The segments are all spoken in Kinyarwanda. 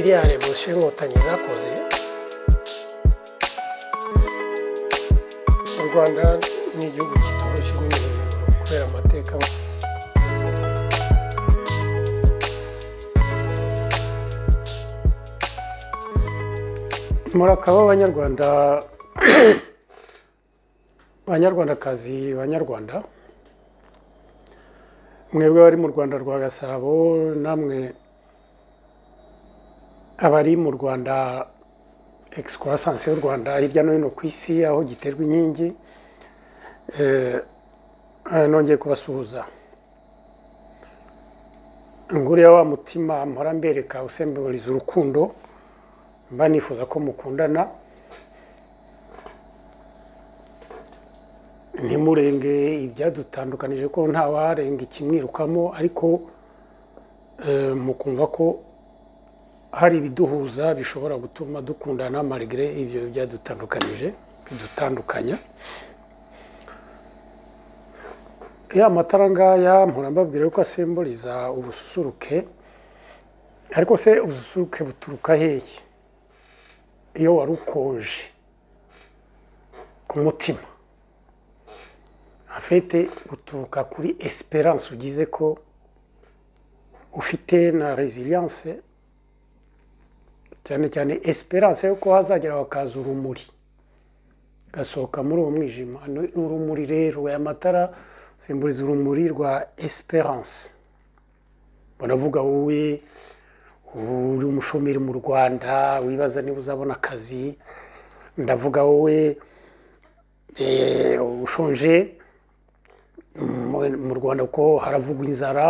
iriya revolution inkotanyi zakoze u Rwanda ni igihugu kitoroshye kubera amateka murakaba abanyarwanda banyarwandakazi banyarwanda mwebwe bari mu Rwanda rwa Gasabo namwe abari mu Rwanda excroissance y'u Rwanda hirya no hino ku isi aho giterwa inkingi nongeye kubasuhuza nguriya wa mutima mpora mbereka usemburiza urukundo mba nifuza ko mukundana ntimurenge ibyadutandukanije ko nta warenga ikimwirukamo ariko mukumva ko hari ibiduhuza bishobora gutuma dukundana malgré ibyo byadutandukanije bidutandukanya ya matara ngaya mpora mbabwira ko asemburiza ubususuruke ariko se ubususuruke buturuka hehe iyo warukonje ku mutima afite guturuka kuri espérance ugize ko ufite na résilience cyane cyane espérance yo ko hazagera bakaza urumuri gasohoka muri uwo mwijima urumuri rero aya matara simburiza urumuri rwa espérance banavuga wowe uri umushomeri mu Rwanda wibaza niba uzabona akazi ndavuga wowe ushonje mu Rwanda ko haravugwa inzara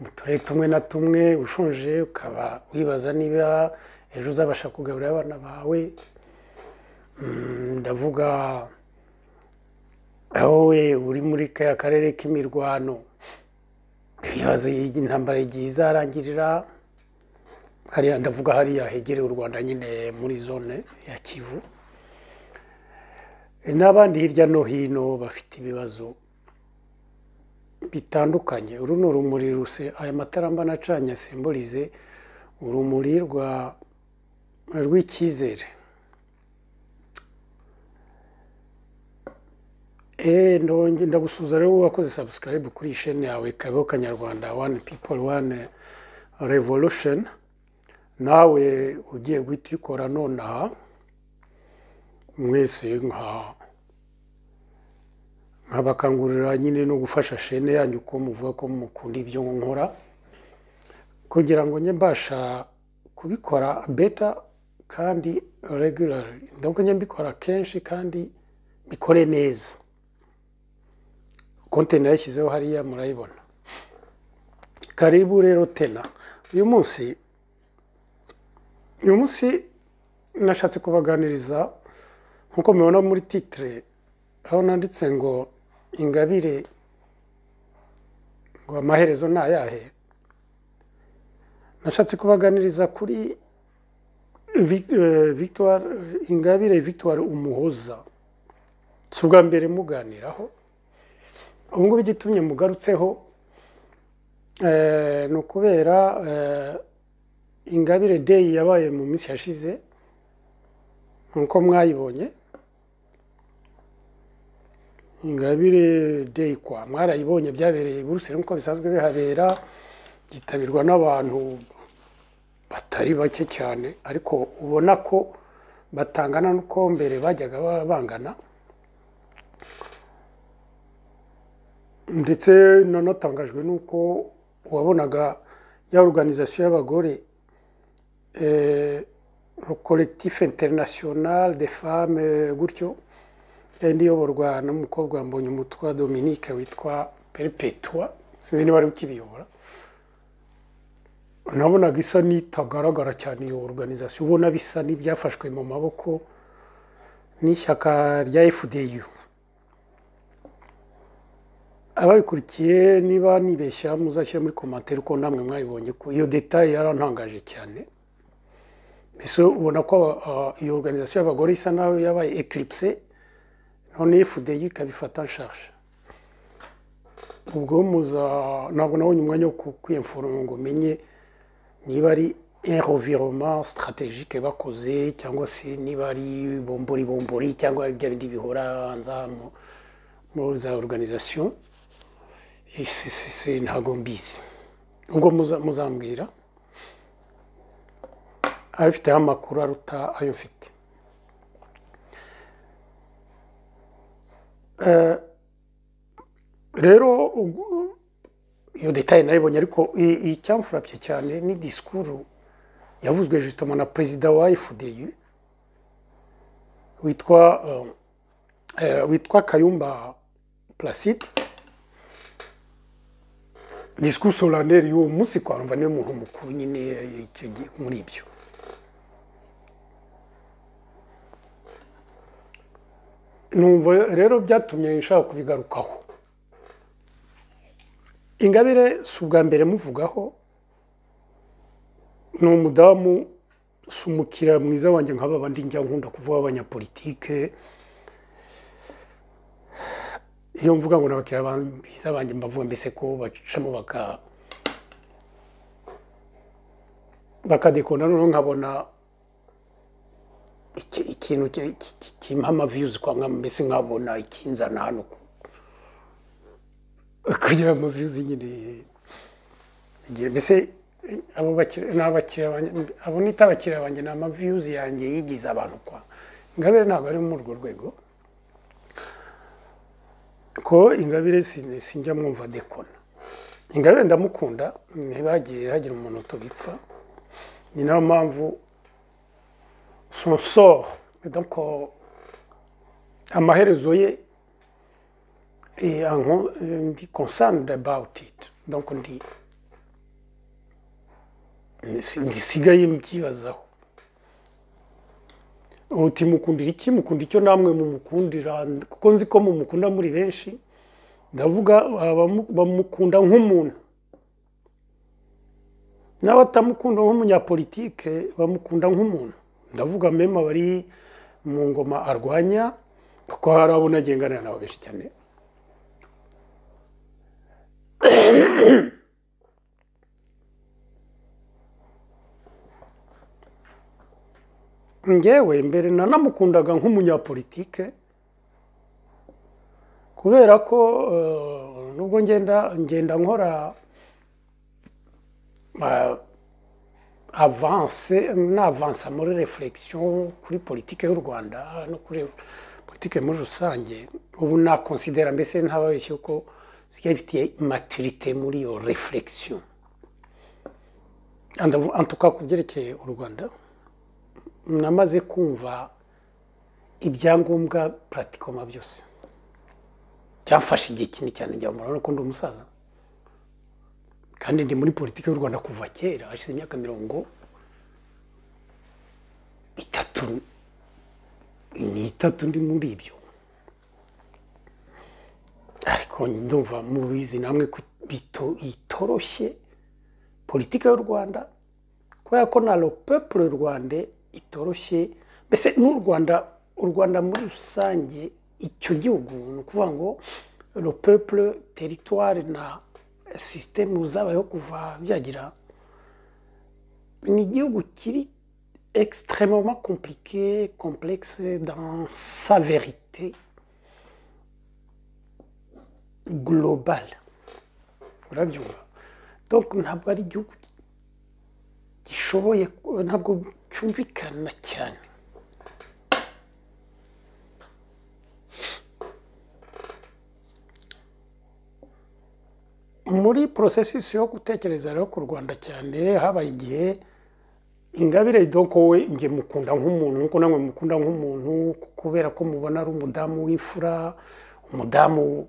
mu turere tumwe na tumwe ushonje ukaba wibaza niba ejo uzabasha kugaburira abana bawe ndavuga wowe uri muri kaya karere k'imirwano wibaza intambara igihe izarangirira hariya ndavuga hariya hegereye u Rwanda nyine muri zone ya Kivu n'abandi hirya no hino bafite ibibazo bitandukanye uru ni urumuri ruse aya matara mba nacanye simbolize urumuri rw'icyizere ndagusuza rero wakoze subscribe kuri chaîne yawe Kabeho Kanyarwanda One People One Revolution nawe ugiye guhita uyikora nonaha mwese nkabakangurira nyine no gufasha chaîne yanyu ko muvuga ko mukunda ibyo nkora kugira ngo njye mbasha kubikora better kandi regularly ndabwo njye mbikora kenshi kandi bikore neza content yashyizeho hariya murayibona karibu rero tena uyu munsi nashatse kubaganiriza nkuko mubona muri titre aho nanditse ngo Ingabire ngo amaherezo nayahe nashatse kubaganiriza kuri Victoire Ingabire Victoire Umuhoza subwa mbere muganiraho ubwo bigitumye mugarutseho no kubera Ingabire Day yabaye mu minsi yashize nkuko mwayibonye Ingabire Day kwa mwarayibonye byabereye Buruseli nkuko bisanzwe bihabera gitabirwa n'abantu batari bake cyane ariko ubona ko batangana nuko mbere bajyaga bangana ndetse nanatangajwe nuko wabonaga ya organisation y'abagore le collectif international des femmes gutyo ndi yoborwa n'umukobwa mbonye umutwa Dominique witwa Perpetua sinzi niba ari ukibiyobora nabonaga isa nitagaragara cyane iyo organisation ubona bisa n'ibyafashwe mu maboko n'ishyaka rya FDU ababikurikiye niba nibeshya muzashyira muri commentaire uko namwe mwayibonye ko iyo detail yarantangaje cyane biso ubona ko iyo organisation y'abagore isa nayo yabaye eclipse none FDU ikabifata en charge ubwo muza ntabwo nabonye umwanya wo kwiyemfora ngo menye niba ari un revirement stratégique bakoze cyangwa se niba ari bombori cyangwa ibyo bindi bihora hanze muri za organisation ntago mbizi ubwo muzambwira abifiteho amakuru aruta ayo mfite. Rero iyo detaye naribonye ariko icyamfurapye cyane ni disikuru yavuzwe justement na perezida wa FDU witwa Kayumba Placide. Disikuru solennelle y'uwo munsi kwa numva niwe muntu mukuru nyine muri ibyo. Numva rero byatumye nshaka kubigarukaho. Ingabire si ubwa mbere muvugaho, ni umudamu sumukira mwiza wanjye nk'aba bandi njya nkunda kuvuga abanyapolitike. Iyo mvuga ngo n'abakiriya biza banjye mbavuga mbese ko bacamo bakadekona noneho nkabona ikintu kimpa amaviews kwa mbese nkabona ikinzana hano kugira amaviews nyine mbese abo nita abakiriya banjye na amaviews yanjye yigize abantu kwa Ingabire ntabwo ari muri urwo rwego ko Ingabire sinjya mwumva dekona. Ingabire ndamukunda ntibagiye hagira umuntu tubipfa ni nayo mpamvu son sort donc amaherezo ye ndi concerned about it donc ndisigaye mbyibazaho uti mukundira iki mukunda icyo namwe mumukundira kuko nzi ko mumukunda muri benshi ndavuga bamukunda nk'umuntu n'abatamukunda nk'umunyapolitike bamukunda nk'umuntu ndavuga mema bari mu ngoma arwanya kuko hari abo nagenganira nabo benshi cyane. Ngewe mbere nanamukundaga nk'umunyapolitike kubera ko nubwo ngenda nkora avance muri réflexion kuri politique y'u Rwanda no kuri politique muri rusange ubu na considère mbese ntababeshye ko sigaye ifite maturité muri yo réflexion en tout cas kubyerekeye u Rwanda namaze kumva ibyangombwa pratiquement byose cyafashe igihe kinini cyane njya murabona ko ndi umusaza kandi ndi muri politike y'u Rwanda kuva kera hashize imyaka 30 ndi muri ibyo ariko ndumva mubizi namwe itoroshye politike y'u Rwanda kubera ko na le peuple rwandais itoroshye mbese n'u Rwanda muri rusange icyo gihugu ni ukuvuga ngo le peuple territoire na système uzabayeho kuva byagira ni igihugu kiri extrêmement compliqué complexe dans sa vérité globale urabyumva donc ntabwo ari igihugu gishoboye ntabwo cyumvikana cyane muri processus yo gutekereza rero ku Rwanda cyane habaye igihe Ingabire donc we nge mukunda nk'umuntu nko namwe mukunda nk'umuntu kubera ko mubona ari umudamu w'imfura umudamu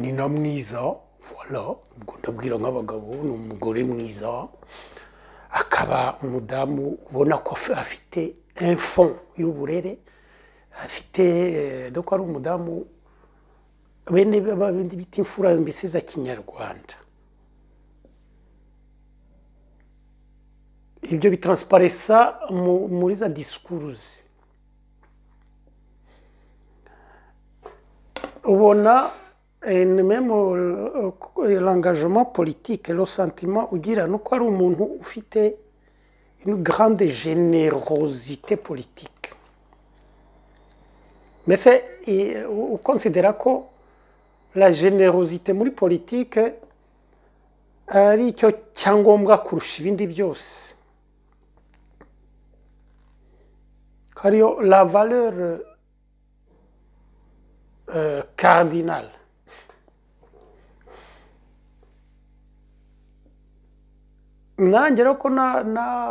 ni na mwiza voilà ubwo ndabwira nk'abagabo ni umugore mwiza akaba umudamu ubona ko afite un fond y'uburere afite donc ari umudamu bene babindi biti imfura mbese za Kinyarwanda ibyo bitransparesa muri za discours ubona et même l'engagement politique, le sentiment ugira nuko ari umuntu ufite une grande générosité politique. Mais c'est, on considère que la générosité muri politique ari cyo cyangombwa kurusha ibindi byose. Kariyo la valeur cardinale. Nanjye rero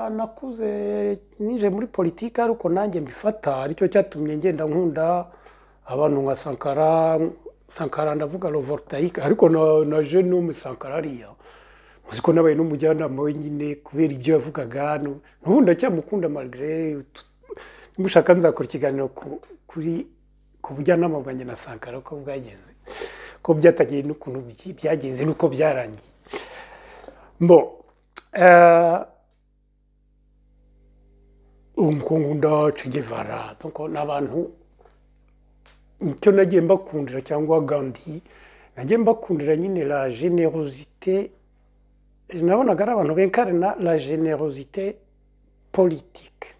nakuze nije muri politiki ariko nanjye mbifata aricyo cyatumye ngenda nkunda abantu nka Sankara ndavuga lo voltaïque ariko na jeune homme Sankara ariya muziko nabaye n'umujyanama wenyine kubera ibyo yavugaga n'ubundi acyamukunda malgré mushaka nzakora ikiganiro kuri ku bujyanama bwanjye na Sankara ko bwagenze ko byatagiye n'ukuntu byagenze nuko byarangiye. Bon nkunda Che Guevara donc n'abantu icyo nagiye mbakundira cyangwa Gandhi nagiye mbakundira nyine la générosité nabonaga ari abantu benkarena la générosité politique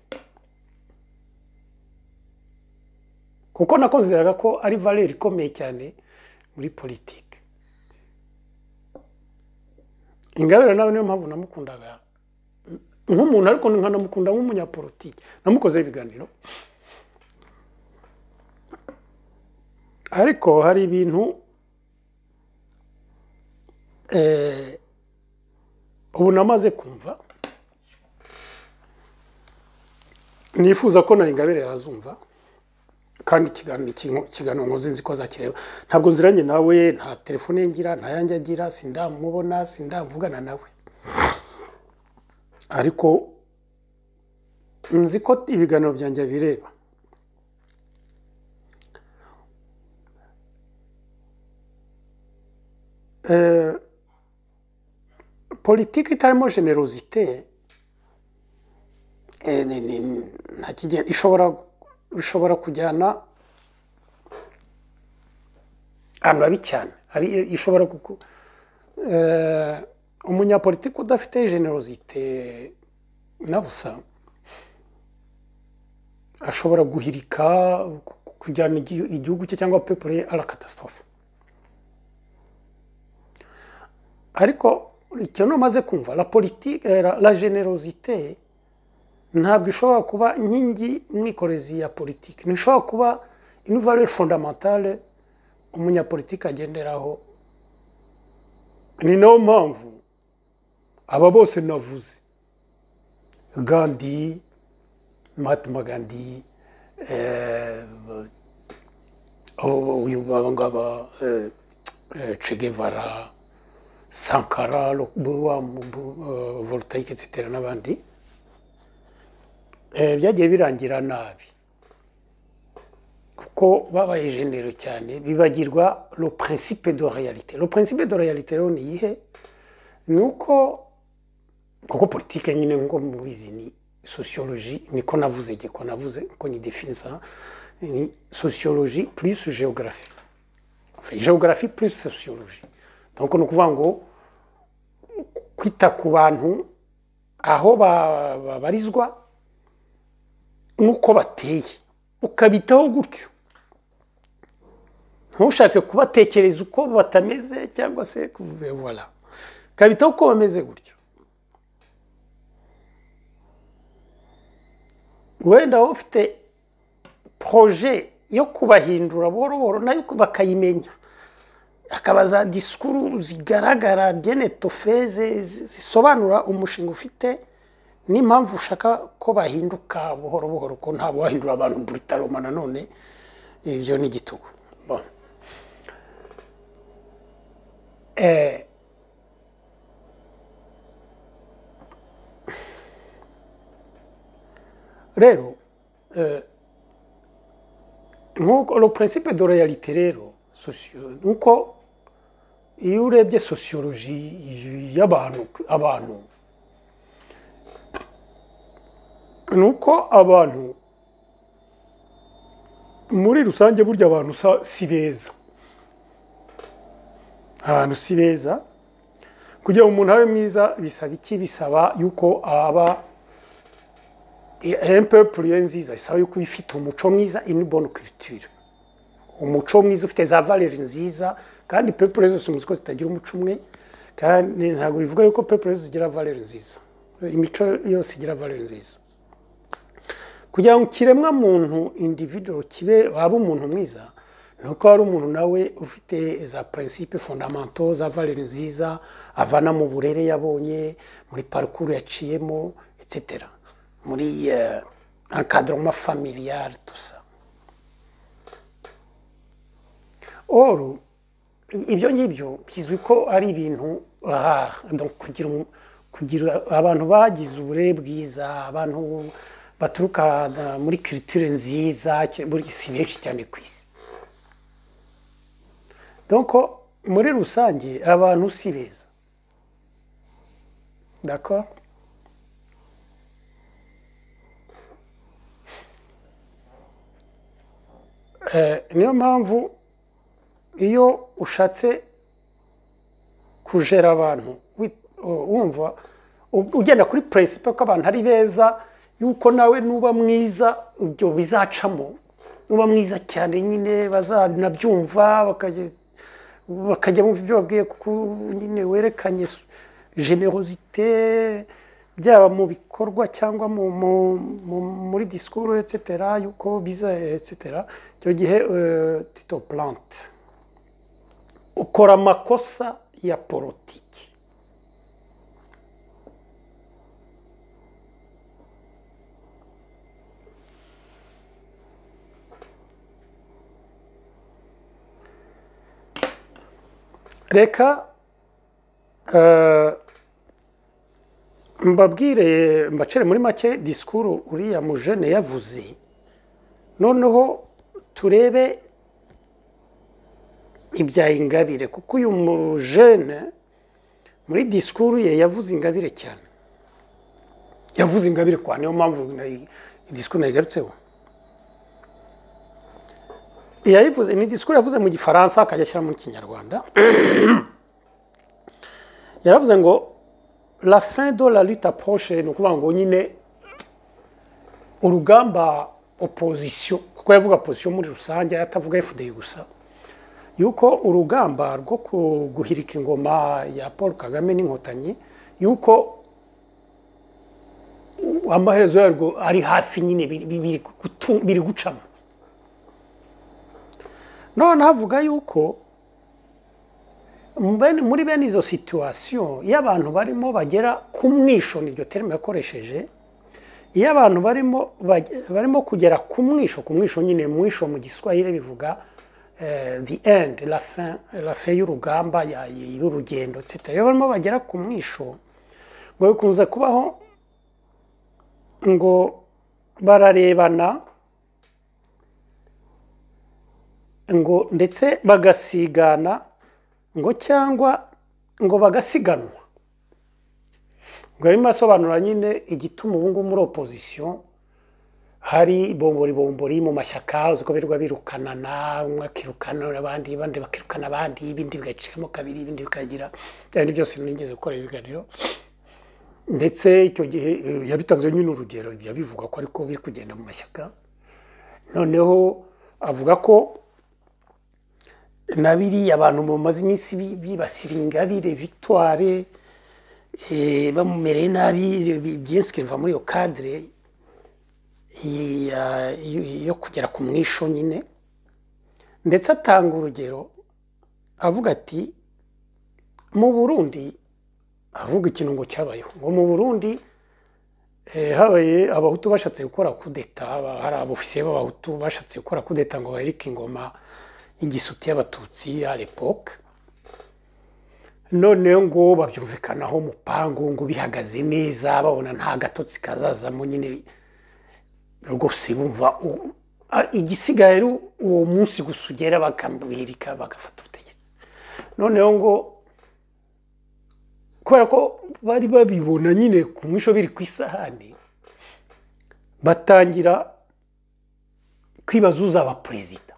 kuko nakonsideraga ko ari valeur ikomeye cyane muri politique. Ingabire nawe niyo mpamvu namukundaga nk'umuntu ariko nkanamukunda nk'umunyapolitiki namukoze ibiganiro ariko hari ibintu ubu namaze kumva nifuza ko na Ingabire yazumva kandi ikiganiro nkoze nzi ko azakireba ntabwo nziranye nawe nta telefone ngira nta yanjye agira sindamubona sindavugana nawe ariko nzi ko ibiganiro byanjye bireba. Politique itarimo générosité nta kigenda ishobora kujyana ahantu habi cyane ishobora umunyapolitiki udafite générosité nabusa ashobora guhirika kujyana igihugu cye cyangwa peuple à la catastrophe. Ariko icyo namaze kumva la politique la générosité ntabwo ishobora kuba inkingi mwikorezi ya politique nishobora kuba une valeur fondamentale umunyapolitiki agenderaho. Ni nayo mpamvu aba bose navuze Gandhi Mahatma Gandhi uyu ngaba Che Guevara Sankara voltaïque etc n'abandi byagiye birangira nabi kuko babaye généreux cyane bibagirwa le principe de réalité. Le principe de réalité rero ni ihe nuko kuko politique nyine ngo mubizi ni sociologie niko navuze ko ni définir ça ni sociologie plus géographie. Enfin géographie plus sociologie. Donc no kuvuga ngo kwita ku bantu aho babarizwa nuko bateye ukabitaho gutyo ntushake kubatekereza uko batameze cyangwa se kuvuga voilà kabitaho uko bameze gutyo. Wenda ufite projet yo kubahindura buhoro nayo bakayimenya akabaza discours zigaragara bien étoffées zisobanura umushinga ufite n'impamvu ushaka ko bahinduka buhoro ko ntabwo bahindura abantu brutalement nanone ibyo ni gitugu. Bon rero nkuko le principe de réalité rero nuko iyo urebye sociologie y'abantu nuko abantu muri rusange burya abantu si beza abantu si beza kugira ngo umuntu abe mwiza bisaba iki bisaba yuko aba un peuple nziza bisaba yuko ifite umuco mwiza une bonne culture umuco mwiza ufite za valeurs nziza kandi peuple zose muzi ko zitagira umuco umwe kandi ntabwo bivuga yuko peuple zose zigira valeurs nziza imico yose igira valeurs nziza kugira ngo kiremwa muntu individual kibe waba umuntu mwiza nuko ari umuntu nawe ufite za principes fondamentaux za valeurs nziza avana mu burere yabonye muri parcours yaciyemo etc muri encadrement familial tout ça or ibyo ngibyo bizwi ko ari ibintu donc kugira abantu bagize uburere bwiza abantu baturuka muri culture nziza muri si benshi cyane ku isi donc muri rusange abantu si beza d'accord niyo mpamvu iyo ushatse kujera abantu wumva ugenda kuri principe ko abantu ari beza yuko nawe nuba mwiza ibyo bizacamo nuba mwiza cyane nyine bazanabyumva bakajya mu byo babwiye kuko nyine werekanye generosité byaba mu bikorwa cyangwa muri discours etc yuko biza etc cyo gihe tito plante ukora amakosa ya politiki reka mbabwire mbacere muri make discours uriya mujene yavuze noneho turebe ibya Ingabire kuko uyu mujene muri discours ye yavuze Ingabire cyane yavuze Ingabire kwa niyo mpamvu discours nayigarutseho yayivuze ni discours yavuze mu gifaransa akajya mu kinyarwanda yaravuze ngo la fin de la lutte approche no kuvuga ngo nyine urugamba opposition kuko yavuga opposition muri rusange atavuga FDI gusa yuko urugamba rwo guhirika ingoma ya Paul Kagame n'inkotanyi yuko amaherezo yarwo ari hafi nyine biri gucamo none havuga yuko muri bene izo situation y'abantu barimo bagera ku mwisho niryo terme yakoresheje y'abantu barimo kugera ku mwisho nyine mwisho mu Giswahili bivuga the end la fin y'urugamba y'urugendo etc barimo bagera ku mwisho ngo bikunze kubaho ngo bararebana ngo ndetse bagasigana ngo cyangwa ngo bagasiganwa ngo arimo asobanura nyine igituma ubu ngubu muri opposition hari bombori mu mashyaka uziko birwa birukanana umwe akirukana abandi bakirukana abandi ibindi bigacikamo kabiri ibindi bikagira byari byose nigeze gukora ibiganiro ndetse icyo gihe yabitanze nyine urugero yabivuga ko ariko biri kugenda mu mashyaka noneho avuga ko nabiri abantu mu mazi iminsi bibasira Ingabire Victoire bamumereye nabi byinshi biva muri yo cadre yo kugera ku mwisho nyine ndetse atanga urugero avuga ati mu Burundi avuga ikintu ngo cyabayeho ngo mu Burundi habaye abahutu bashatse gukora kudeta hari abofisiye b'abahutu bashatse gukora kudeta ngo bahirike ingoma igisuti y'abatutsi à l'époque none ngo babyumvikanaho mupango ngo bihagaze neza babona nta gatotsi kazazamo nyine rwose bumva igisigaye uwo munsi gusugera bakambwirika bagafata ubutegetsi noneho ngo kubera ko bari babibona nyine ku mwisho biri ku isahani batangira kwibaza uzaba perezida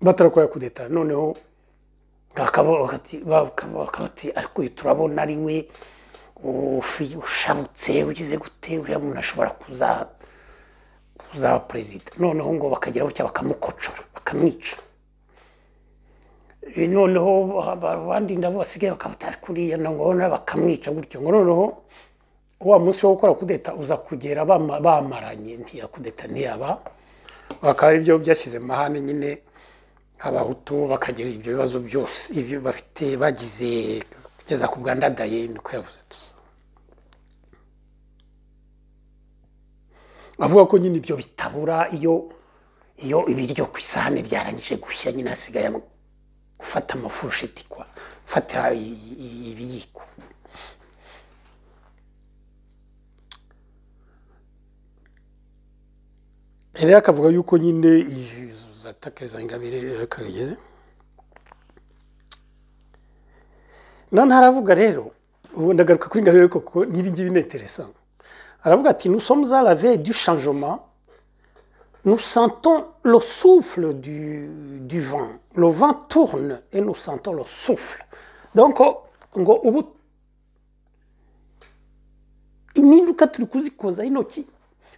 batarakoya kudeta noneho bakavuga ati ariko uyu turabona ari we ushabutse ugize gute uriya muntu ashobora kuzaba perezida noneho ngo bakagira gutya bakamukocora bakamwica noneho abandi nabo basigaye bakavuga ariko uriya nabona bakamwica gutyo ngo noneho wa munsi wo gukora kudeta uza kugera bamaranye ntiyakudeta ntiyaba bakaba ari byo byashyize mahane nyine abahutu bakagira ibyo bibazo byose ibyo bafite bagize kugeza ku bwandadaye niko yavuze tusa avuga ko nyine ibyo bitabura iyo ibiryo ku isahane byarangije gushya nyine hasigaye gufata amafurusheti kwa gufata ibiyiko rero akavuga yuko nyine izo atake za Ingabire kageze none haravuga rero ubu ndagaruka kuri Ingabire koko nibi ngibi n'intéressant aravuga ati nous sommes à la veille du changement nous sentons le souffle du vent le vent tourne et nous sentons le souffle donc ngo ubu impinduka turi kuzikoza intoki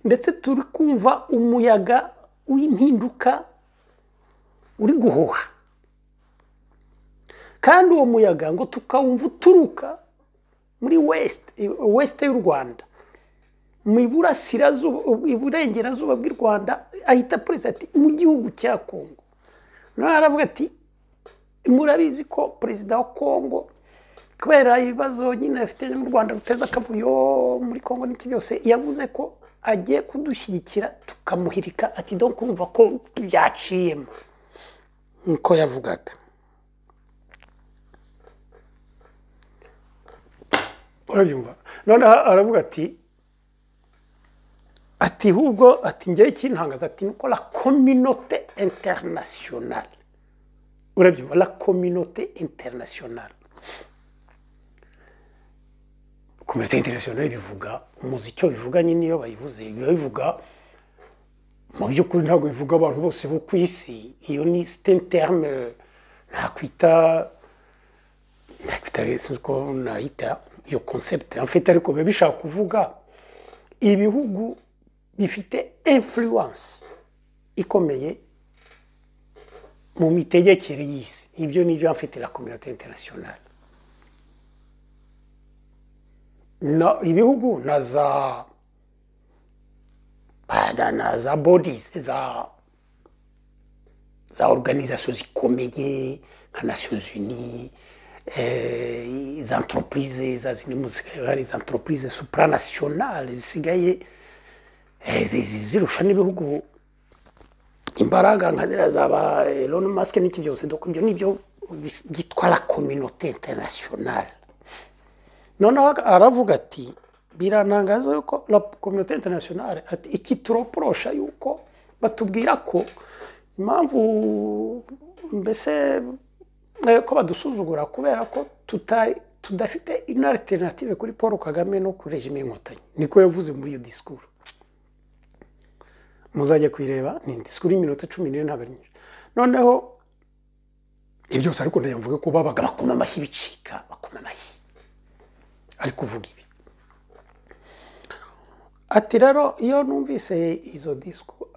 ndetse turi kumva umuyaga w'impinduka uri guhuha kandi uwo muyaga ngo tukawumva uturuka muri west y'u Rwanda mu iburengerazuba bw'u Rwanda ahita perezida ati mu gihugu cya Kongo none aravuga ati murabizi ko perezida wa Kongo kubera ibibazo nyine afite mu Rwanda ruteza akavuyo muri Kongo n'iki byose yavuze ko agiye kudushyigikira tukamuhirika ati donc kumva ko byaciyemo niko yavugaga urabyumva none aravuga ati hubwo ati ngiye kintangaza ati nuko la communauté internationale urabyumva la communauté internationale communauté internationale bivuga umuziki bivuga nyine iyo bayivuze bivuga mu by'ukuri ntabwo bivuga abantu bose bo ku isi iyo ni terme nakwita ko nayita iyo concept en fait ariko bishaka kuvuga ibihugu bifite influence ikomeye mu mitegekere y'isi ibyo nibyo en fait la communauté internationale no ibihugu na za bodies za organisation zikomeye nka Nations Unies les entreprises les entreprises supranationales zisigaye zirusha n'ibihugu imbaraga nka zira zaba Elon Musk n'iki byose donc ibyo nibyo byitwa la communauté internationale none aravuga ati biranangaza yuko la communauté internationale ati iki turoporosha yuko batubwira ko impamvu mbese ko badusuzugura kubera ko tudafite une alternative kuri Paul Kagame no kuri regime y'inkotanyi niko yavuze muri iyo discours muzajya kwireba ni discours y'iminota 10 ntabwo ari nyinshi noneho ibyo byose ariko ndayamvuga ko babaga bakoma amashyi bicika bakoma amashyi ari kuvuga ibi ati rero iyo numvise izo discours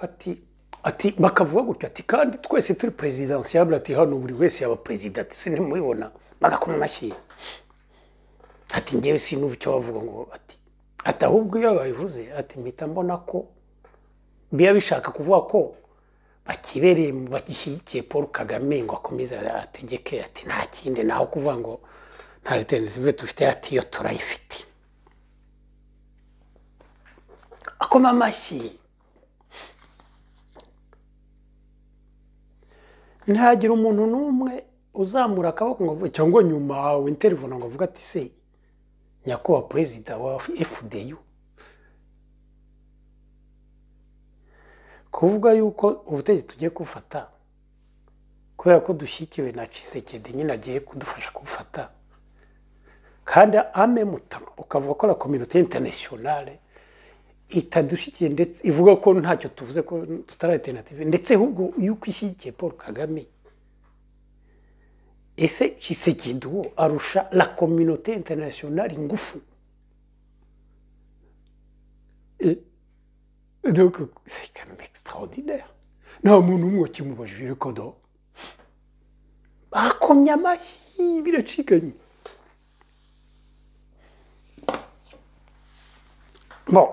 ati bakavuga gutyo ati kandi twese turi presidentiable ati hano buri wese yaba president se ntimubibona bagakoma amashyi ati ngewe sinuva icyo bavuga ngo ati ahubwo iyo babivuze ati mpita mbona ko biya bishaka kuvuga ko bakibereye mu bagishyigikiye Paul Kagame ngo akomeze ategeke ati nta kindi naho kuvuga ngo nta alternative dufite ati yo turayifite akoma amashyi ntagira umuntu n'umwe uzamura akaboko ngo cyangwa nyuma w'interview ngo avuga ati se nyakubahwa perezida wa FDU kuvuga yuko ubutegetsi tugiye kufata kubera ko dushyikiwe na Tshisekedi nyine agiye kudufasha kufata kandi amemuta ukavuga ko la communauté internationale itadushyikiye ndetse ivuga ko ntacyo tuvuze ko tutari alternative ndetse ahubwo yuko ishyigikiye Paul Kagame ese Tshisekedi arusha la communauté internationale ingufu. Donc c'est quand même extraordinaire. Nta muntu umwe wakimubajije reka da bakomye amashyi biracikanye. Bon,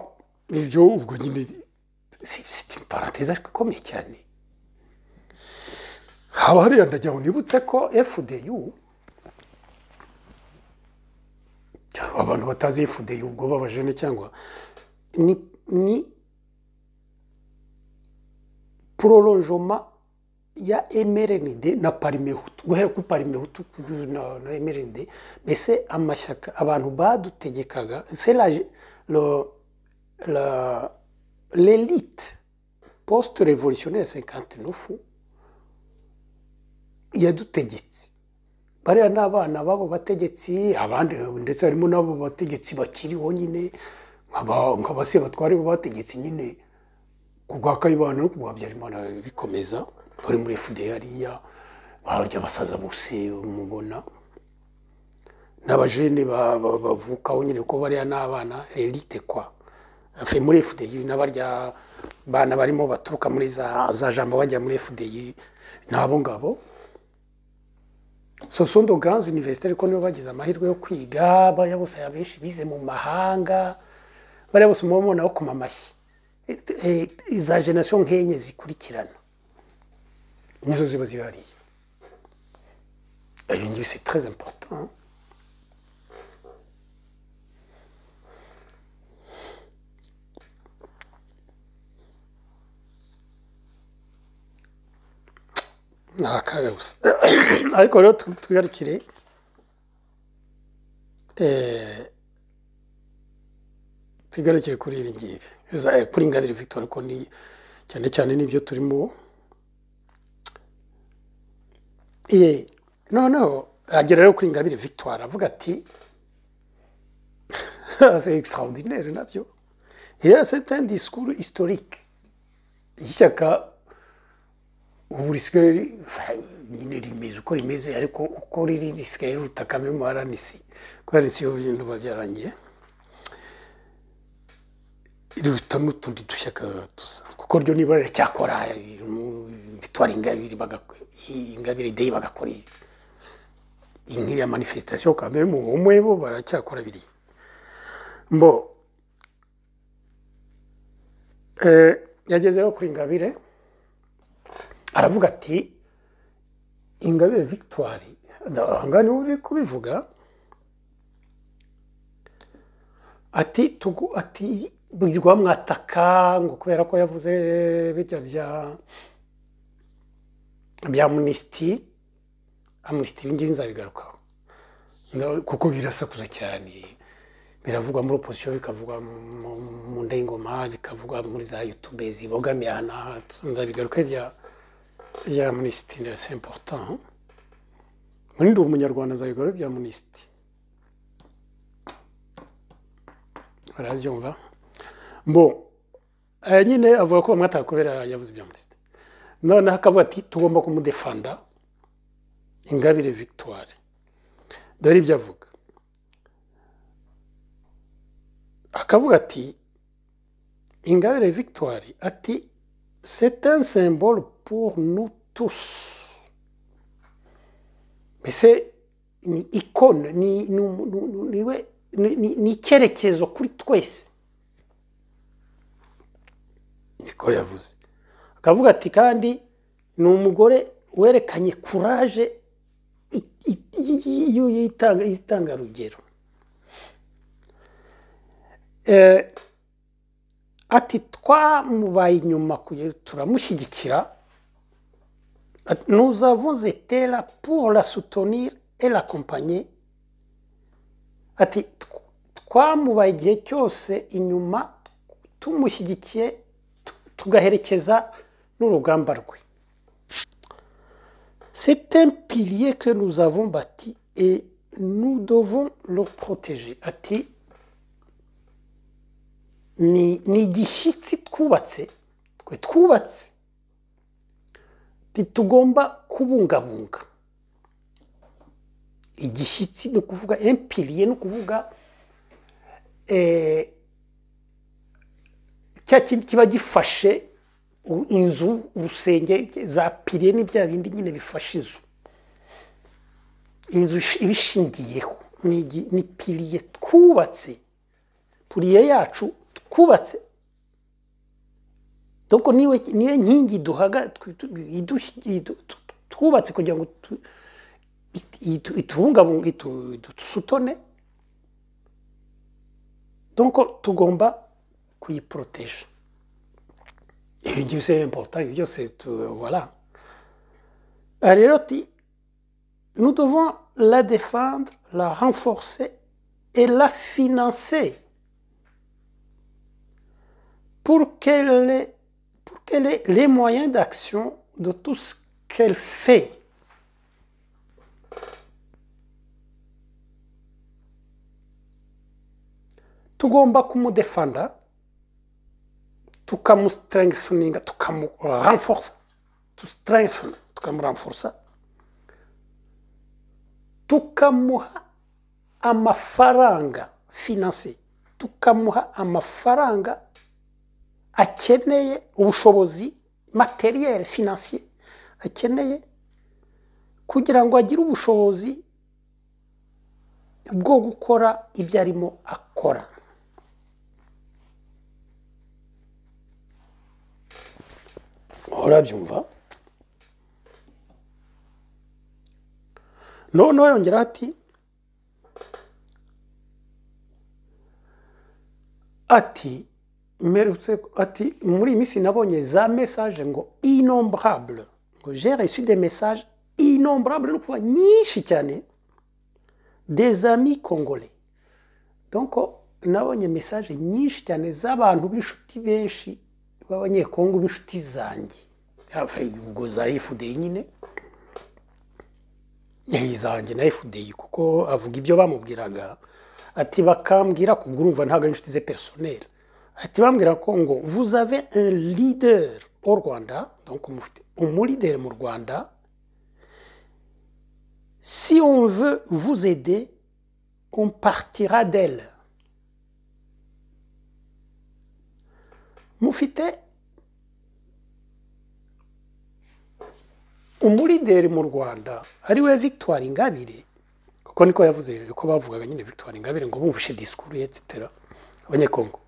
ibyo ubwo nyine c'est une parenthèse ariko ikomeye cyane. Haba hariya ndagira ngo nibutse ko FDU abantu batazi FDU ubwo babajene cyangwa ni prolongement ya MRND na Parimehutu guhera ku Parimehutu na MRND mbese amashyaka abantu badutegekaga c'est l'élite post-révolutionnaire 59 yadutegetse bariya n'abana babo bategetsi abandi ndetse harimo nabo bategetsi bakiriho nyine nk'abase batware bategetsi nyine kubwa Kayibanda no kubwa Habyarimana bikomeza bari muri FDR ya barya basaza bose mubona n'abajene bavukaho nyine ko bariya n'abana elite kwa afe muri FDR n'abarya bana barimo baturuka muri za jambo bajya muri FDR nabo ngabo. Ce sont de grands universitaires ko nibo bagize amahirwe yo kwiga bariya bose abenshi bize mu mahanga bariya bose mubona ko kumamashyi iza generation nk'enye zikurikirana nizo ziba zihariye. Ibi ngibi c'est très important. Akagusa ariko rero twigarukire tugarukiye kuri ibi ngibi kuri Ingabire Victoire ko ni cyane cyane nibyo turimo. No agera rero kuri Ingabire Victoire avuga ati c'est extraordinaire nabyo. C'est un discours historique. Ishyaka ubu risigaye nyine rimeze uko rimeze ariko uko riri risigaye rutakame mu RNC kubera isi yo bintu babyarangiye iruta n'utundi dushyaka tusa kuko ryo niba riracyakora bitwara Ingabire Day bagakora inkiriya manifestation kame mu umwe bo baracyakora biri mbo yagezeho kuri Ingabire aravuga ati Ingabire Victoire ndangani uri kubivuga ati bwirwa mwataka ngo kubera ko yavuze bijya bya amnesty bingi nzabigarukaho kuko birasakuza cyane biravugwa muri opposition bikavugwa mu ndengoma bikavugwa muri za YouTube zibogamiyana nzabigaruka bya amnesty c'est important. Muri ndi umunyarwanda nzabigaruka bya amnesty barabyumva mbo nyine avuga ko bamwataka kubera yavuze bya amnesty none akavuga ati tugomba kumudefanda Ingabire Victoire dore ibyo avuga akavuga ati Ingabire Victoire ati c'est un symbole pour nous tous mais c'est une icône ni icyerekezo kuri twese niko yavuze akavuga ati kandi ni umugore werekanye courage yitanga rugero ati twamubaye inyuma kugira turamushyigikira nous avons été là pour la soutenir et l'accompagner ati twamubaye igihe cyose inyuma tumushyigikiye tugaherekeza n'urugamba rwe. C'est un pilier que nous avons bâti et nous devons le protéger. Ati ni igishyitsi twubatse tugomba kubungabunga igishyitsi ni ukuvuga impiriye ni ukuvuga cya kintu kiba gifashe inzu urusenge za piriye ni bya bindi nyine bifashe inzu ibishingiyeho ni piriye twubatse piriye yacu twubatse donc niwe nkingi twubatse kugira ngo itubungabunge itusutone donc tugomba kuyiproteja ibi ngibi c'est important ibi byose voilà rero nous devons la défendre la renforcer et la financer pour qu'elle ait les moyens d'action de tout ce qu'elle fait. Tugomba kumudefanda, tukamustrengtheninga, tukamurenforcer, tukamurenforcer, tukamuha amafaranga financier, tukamuha amafaranga akeneye ubushobozi materiel financier akeneye kugira ngo agire ubushobozi bwo gukora ibyo arimo akora. Urabyumva? Noneho yongera ati muri minsi nabonye za message ngo innombrable ngo j'ai reçu des messages innombrables no kuva nyinshi cyane des amis congolais. Donc nabonye message nyinshi cyane z'abantu b'inshuti benshi b'abanyekongo b'inshuti zanjye ubwo za FDI nyine zanjye na FDI kuko avuga ibyo bamubwiraga ati bakambwira ko urumva ntago inshuti ze personnel ati bambwira ko ngo vous avez un leader au Rwanda donc mufite leader mu Rwanda si on veut vous aider on partira d'elle. Mufite leader mu Rwanda ari we Victoire Ingabire kuko niko yavuze ko bavugaga nyine Victoire Ingabire ngo bumvishe discours etc. Abanyekongo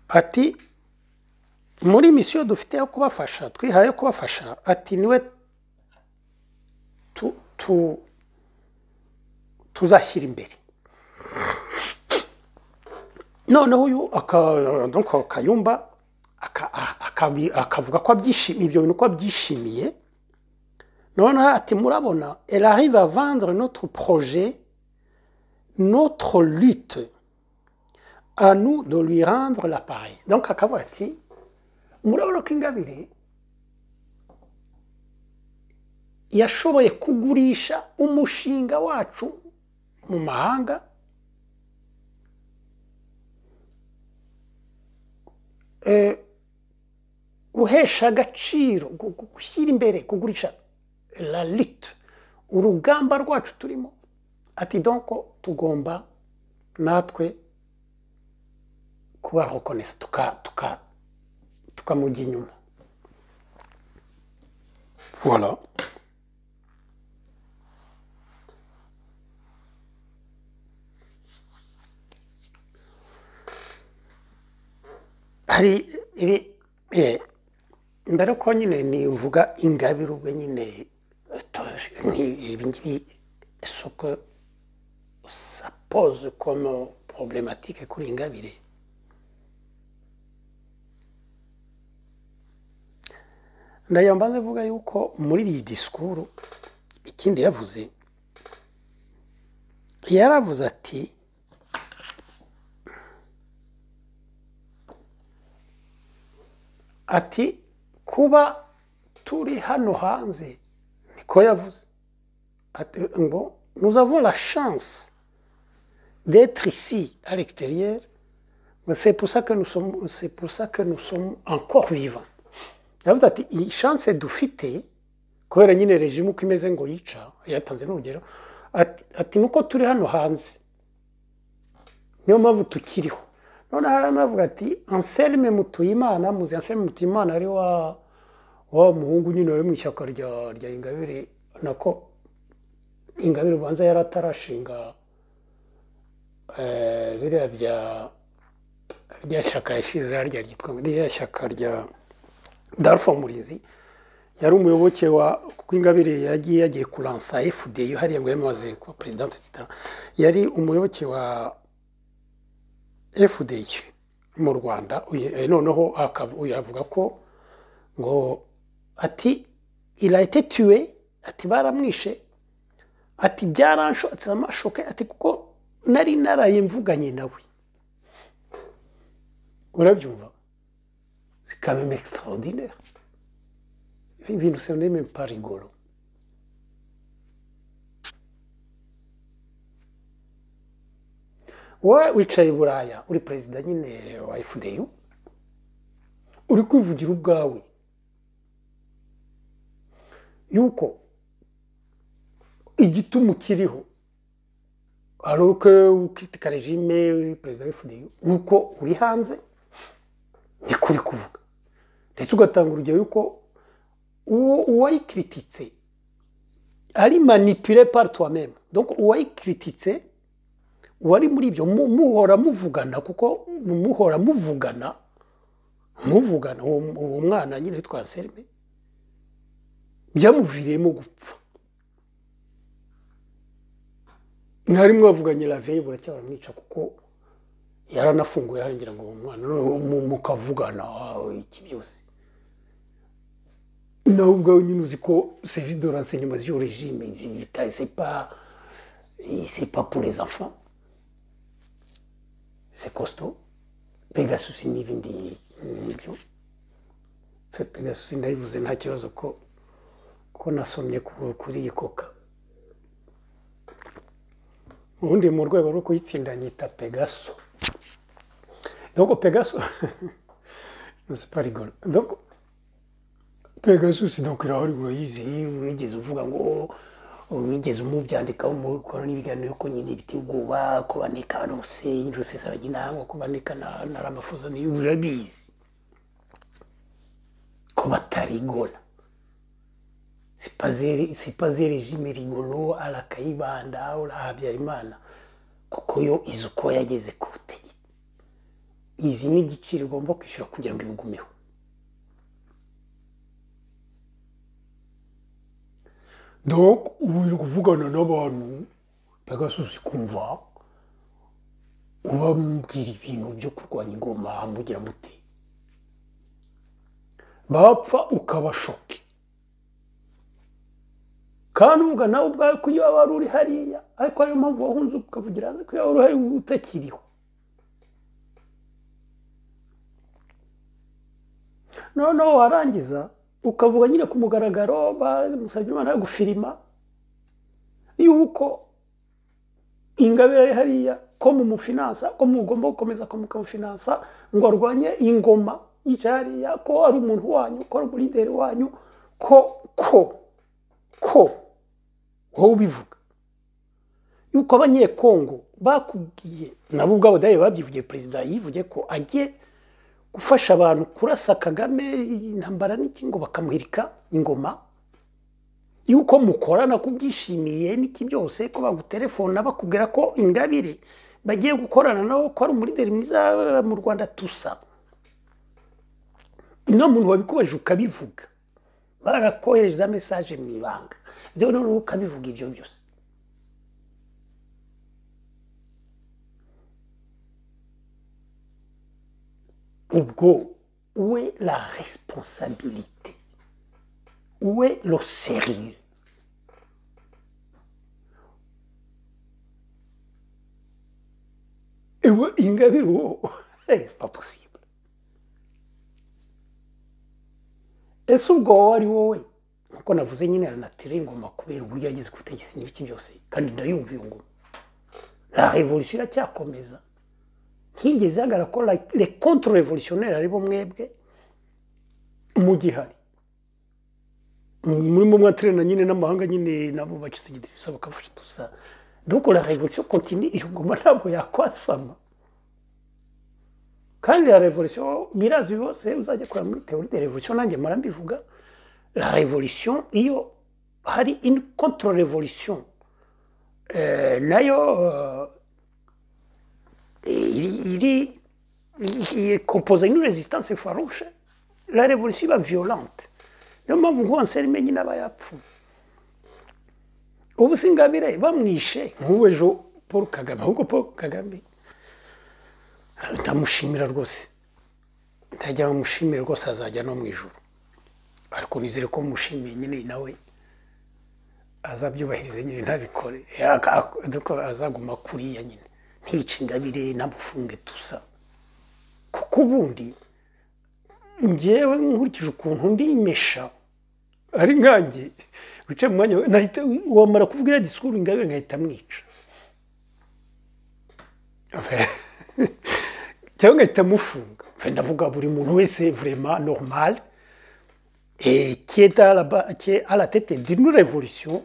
ati muri mission dufite yo kubafasha twihaye kubafasha ati niwe tuzashyira imbere. Noneho uyu donc Kayumba akavuga ko abyishimiye ibyo bintu ko abyishimiye. Noneho ati murabona elle arrive à vendre notre projet, notre lutte, à nous de lui rendre l'appareil. Donc akavuga ati murabona ko Ingabire yashoboye kugurisha umushinga wacu mu mahanga guhesha agaciro gushyira imbere kugurisha la lutte urugamba rwacu turimo ati donc tugomba natwe kuba reconnaissance tukamujya inyuma. Voilà. Hari ibi mbere ko nyine ni mvuga Ingabire ubwe nyine ibi ngibi ce que ça pose comme problématique kuri Ingabire. Ndayambanze vuga yuko muri iyi discours ikindi yavuze yaravuze ati kuba turi hano hanze niko yavuze ati ngo nous avons la chance d'être ici à l'extérieur, c'est pour ça que nous sommes encore vivants. Yavuze ati iyi chance dufite kubera nyine regime uko imeze ngo yica yatanze n'urugero ati nuko turi hano hanze niyo mpamvu tukiriho noneho aranavuga ati Anselme Mutuyimana muzi Anselme Mutuyimana ari wa muhungu nyine wari mu ishyaka rya Ingabire nako Ingabire ubanza yaratarashinga biriya rya shyaka yashize harya ryitwa rya shyaka rya Darfo Murinzi yari umuyoboke wa kuko Ingabire yagiye kulansa FDU hariya ngo yamaze kuba president etc yari umuyoboke wa FDU mu Rwanda noneho akavuga ko ngo ati il a été tué ati baramwishe ati byaranshotse amashoke ati kuko nari naraye mvuganye nawe urabyumva c'est quand même extraordinaire ibintu c'est même pas rigolo wowe wicaye i Buraya uri perezida nyine wa FDU uri kwivugira ubwawe yuko igituma kiriho alors que ukritika regime uri perezida wa FDU nuko uri hanze ni kuri kuvuga ndetse ugatanga urugero yuko uwayikrititse ari manipulé par toi-même donc uwayikrititse wari muri ibyo muhora muvugana kuko muhora muvugana uwo mwana nyine witwa Anselme byamuviriyemo gupfa ntari mwavuganye la veille buracyaramwica kuko yaranafunguye haringira ngo umwana mukavugana iki byose nawe ubwawe nyine uzi ko service de renseignement du régime c'est pas pour les enfants c'est costaud Pegasus n'ibindi n'ibyo Pegasus ndayivuze nta kibazo ko nasomye kuri ikoka ubundi mu rwego rwo kuyitsinda nyita Pegaso donc Pegaso c'est pas rigolo donc Pegasus donc irahari urayizi wigeze uvuga ngo wigeze umubyandikaho mu kora n'ibiganiro ko nyine biti ubwoba ko banika bose sabagina ngo kubanika na Ramaphosa ni urabizi ko batarigola c'est pas des régimes rigolos à la Kayibanda ou la Habyarimana kuko yo izuko yageze ku butegetsi izi ni igiciro ugomba kwishyura kugira ngo ibigumeho donc uri kuvugana n'abantu Pegasus kumva ubambwira ibintu byo kurwanya ingoma mugira muti bapfa ukabashoke kandi uvuga nawe ubwawe ko iyo wari uri hariya ariko ariyo mpamvu wahunze ukavugira hanze ko wari uhari utakiriho noneho warangiza ukavuga nyine ku mugaragaro bamusabye Imana yo gufirima yuko Ingabire hariya ko mu mufinansa ko mugomba gukomeza kumufinansa ngo arwanye ingoma y'icariya ko ari umuntu wanyu ko ari umulideri wanyu ko wowe ubivuga yuko abanyekongo bakubwiye nabo ubwabo daye babyivugiye perezida yivugiye ko agiye gufasha abantu kurasa Kagame intambara n'iki ngo bakamuhirika ingoma yuko mukorana kubyishimiye n'iki byose ko bagutelefona bakubwira ko Ingabire bagiye gukorana nawo ko ari umulideri mwiza mu Rwanda tusa no muntu wabikubaje ukabivuga barakohereza message mu ibanga byo none ukabivuga ibyo byose ubwo où est la responsabilité où est le sérieux et où Ingabire c'est pas possible ese ubwo wari wowe uko navuze nyine aranatira ingoma kubera uburyo yagize kutegeka n'iki byose kandi ndayumva iyo ngoma la révolution iracyakomeza higeze hagara ko les contre-révolutionnaires ari bo mwebwe mu gihari muri mu mwaterana nyine n'amahanga nyine nabo bakisigida bisaba bakafasha tuza donc la révolution continue iyo ngoma ntabwo yakwasama kandi la révolution birazi bose uzajya kora muri théorie de révolution nanjye marambivuga la révolution iyo hari une contre révolution nayo il est composé d'une résistance farouche la révolution va violente niyo mpamvu ngo Anselme nyine aba yapfuye ubu Ingabire bamwishe nk'ubu ejo Paul Kagame ahubwo Paul Kagame ndamushimira rwose ntajya bamushimira rwose azajya no mu ijuru ariko nizere ko mushimiye nyine nawe azabyubahirize nyine ntabikore azaguma kuriya nyine ntice Ingabire namufunge tusa kuko ubundi njyewe nkurikije ukuntu ndimesha ari nganjye wicaye mu mwanya nahita wamara kuvuga iriya disikuru Ingabire nkahita mwica cyangwa ngahita mufunga ndavuga buri muntu wese vraiment normal et qui est à la tête d'une révolution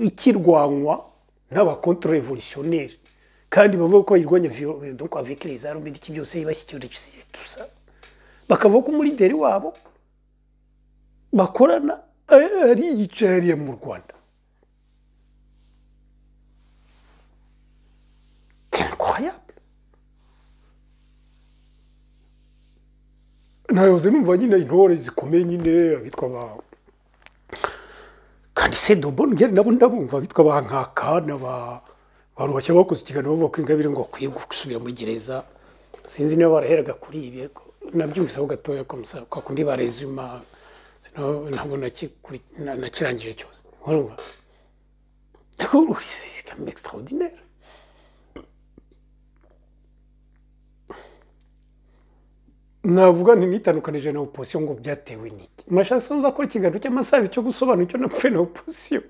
ikirwanwa n'aba contre révolutionnaire kandi bavuga ko irwanya donc avec les armes n'iki byose bashyikira tout ça bakavuga ko muri deri wabo bakorana ari yicariye mu Rwanda. C'est incroyable. nayoze numva nyine intore zikomeye nyine abitwa ba kandi c'est de bonne guerre nabo ndabumva bitwa ba nkaka n'aba barushya bakoze ikiganiro bavuga ko Ingabire ngo akwiye gusubira muri gereza sinzi niba baraheraga kuri ibi ariko nabyumviseho gatoya ko musa kwa kundi barezuma ntabwo nakirangije cyose urumva ariko c'est quand même extraordinaire. navuga ntitandukanije na opposition ngo byatewe n'iki mashasho nza ko ikiganiro cy'amasaha cyo gusobanura icyo napfuye na opposition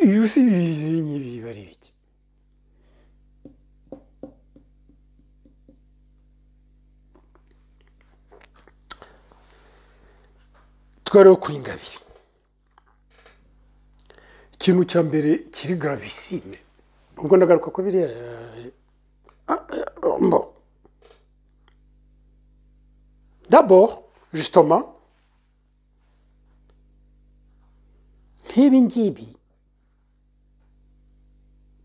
iyo si ibi bari biki twari kuri Ingabire ikintu cya mbere kiri gravissime ubwo ndagaruka ko biri d'abord justement nk'ibi ngibi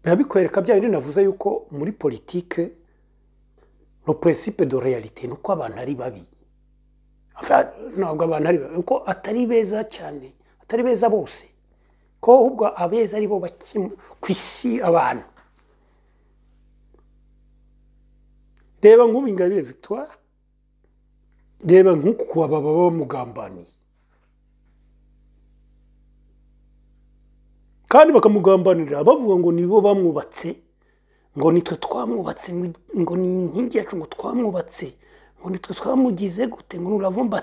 biba bikwereka bya bindi navuze yuko muri politique le principe de réalité nuko abantu ari babi ntabwo abantu ari babi uko atari beza cyane atari beza bose ko ahubwo abeza ari bo ku isi abantu reba nk'ubu Ingabire Victoire reba nk'uko baba bamugambaniye kandi bakamugambanira bavuga ngo nibo bamwubatse ngo nitwe twamwubatse ngo ni inkingi yacu ngo twamwubatse ngo nitwe twamugize gute ngo nuravumba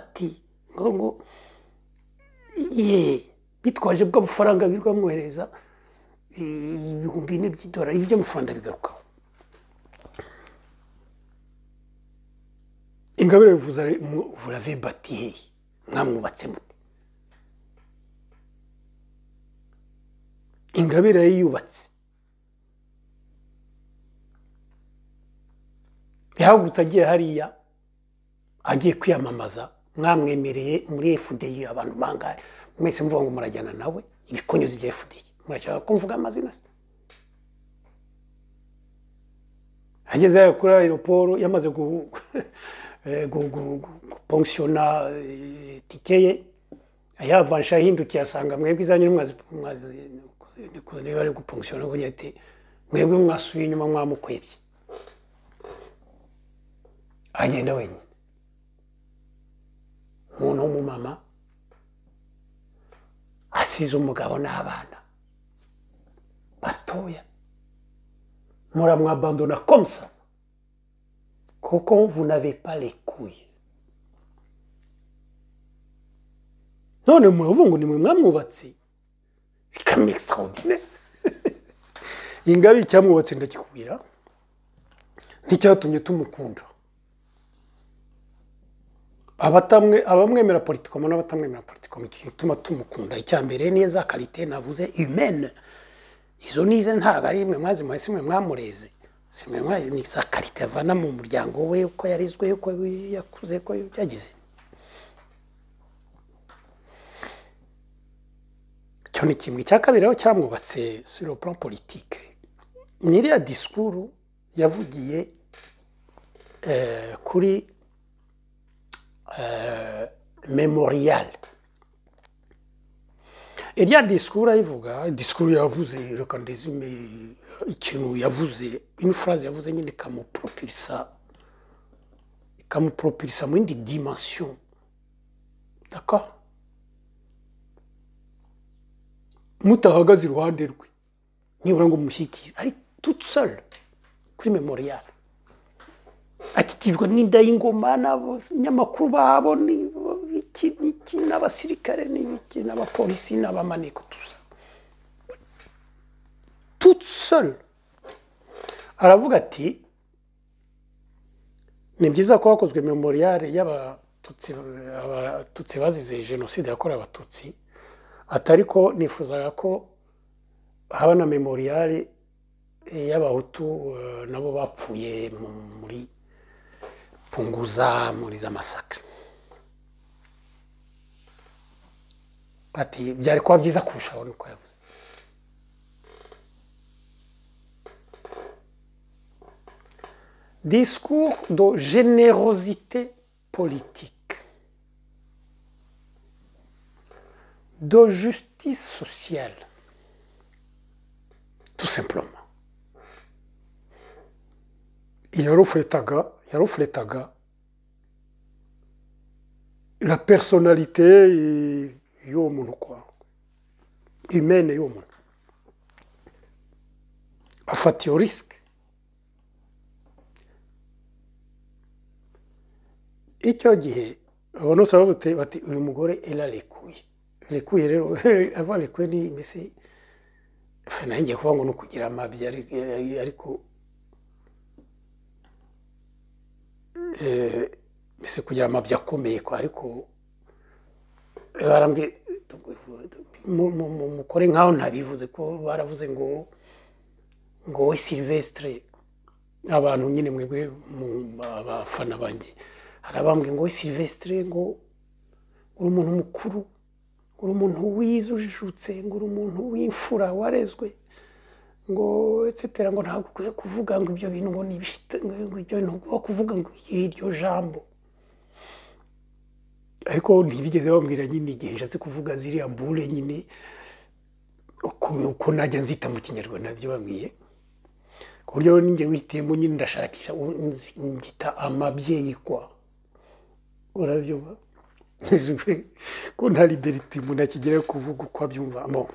ngo bitwaje bw'amafaranga birwamwohereza ibihumbi 4 by'idolari ibyo amafaranga bigarukaho. Ingabire vous l'avez bâti mwamwubatse mute Ingabire yiyubatse yahagutse agiye hariya agiye kwiyamamaza mwamwemereye muri FDI abantu bangaye mwese mvuga ngo murajyana nawe ibikonyuzi bya FDI murashaka kumvuga amazina se ageze kuri aeroport yamaze guponctiona tikeye ayavansha hindukiye asanga mwebwe izanye mwazi bari guponctiona ngo ati mwebwe mwasuye inyuma mwamukwebye agenda wenyine umuntu w'umumama asize umugabo n'abana batoya muramwabandona comme ça vous n'avez pas les couilles. Non, ne muravuga ngo nimwe mwamwubatse c'est quand même extraordinaire. Ingabire cyamwubatse ndakikubira n'icyatumye tumukunda abamwemera politikomo n'abatamwemera politikomo, ikintu gituma tumukunda icya mbere ni za karite navuze humaine. Izo nize ntabwo ari imwe mwazimuhaye, si mwe mwamureze, si mwe mwayo, ni za karite avana mu muryango we, uko yarizwe, uko yakuze, uko byagize. Cyo ni kimwe. Icya kabiri aho cyamwubatse sur le plan politique, ni iriya disikuru yavugiye kuri memorial. Iriya disikuru ayivuga, disikuru yavuze, reka ndezume ikintu yavuze, une phrase yavuze nyine ikamupropulsa mu yindi dimension. D'accord? Mutahagaze iruhande rwe, nibura ngo mushyikire, ari toute seule kuri memorial, akikijwe n'inda y'ingoma n'abanyamakuru babo n'abasirikare n'abapolisi n'abamaneko, tusa toute seule. Aravuga ati ni byiza ko hakozwe memorial y'abatutsi bazize jenoside yakorewe abatutsi, atari ko nifuzaga ko haba na memorial y'abahutu nabo bapfuye muri punguza, muri za masakre. Ati byari kuba byiza kurushaho, niko yavuze. Discours de générosité politique, de justice sociale, tout simplement. yarufletaga la personnalité y'uwo muntu, kwa humaine y'uwo muntu. Afata iyo risque. Icyo gihe abantu bose bavuze bati uyu mugore elarekuye rero ava lekuye ni mbese nanjye kuvuga ngo no kugira amabya, ariko mbese kugira amabya akomeye kwa, ariko barambye mukore nkaho ntabivuze, ko baravuze ngo we Sylvestre, abantu nyine mwebwe abafana banjye, harabambwe ngo we Sylvestre, ngo uri umuntu mukuru, uri umuntu wize ujijutse, ngo uri umuntu w'imfura warezwe, ngo etc, ngo ntabwo ukwiye kuvuga ngo ibyo bintu, ngo nibishite, ngo ibyo bintu kuvuga ngo iryo jambo. Ariko ntibigeze bambwira nyine igihe nshatse kuvuga ziriya bure nyine uko najya nzita mu Kinyarwanda, nabyo bambwiye ku buryo ninjye witiyemo nyine ndashakisha ngita amabyeyi kwa, urabyumva ko nta liberté umuntu akigera kuvuga uko abyumva. Bon,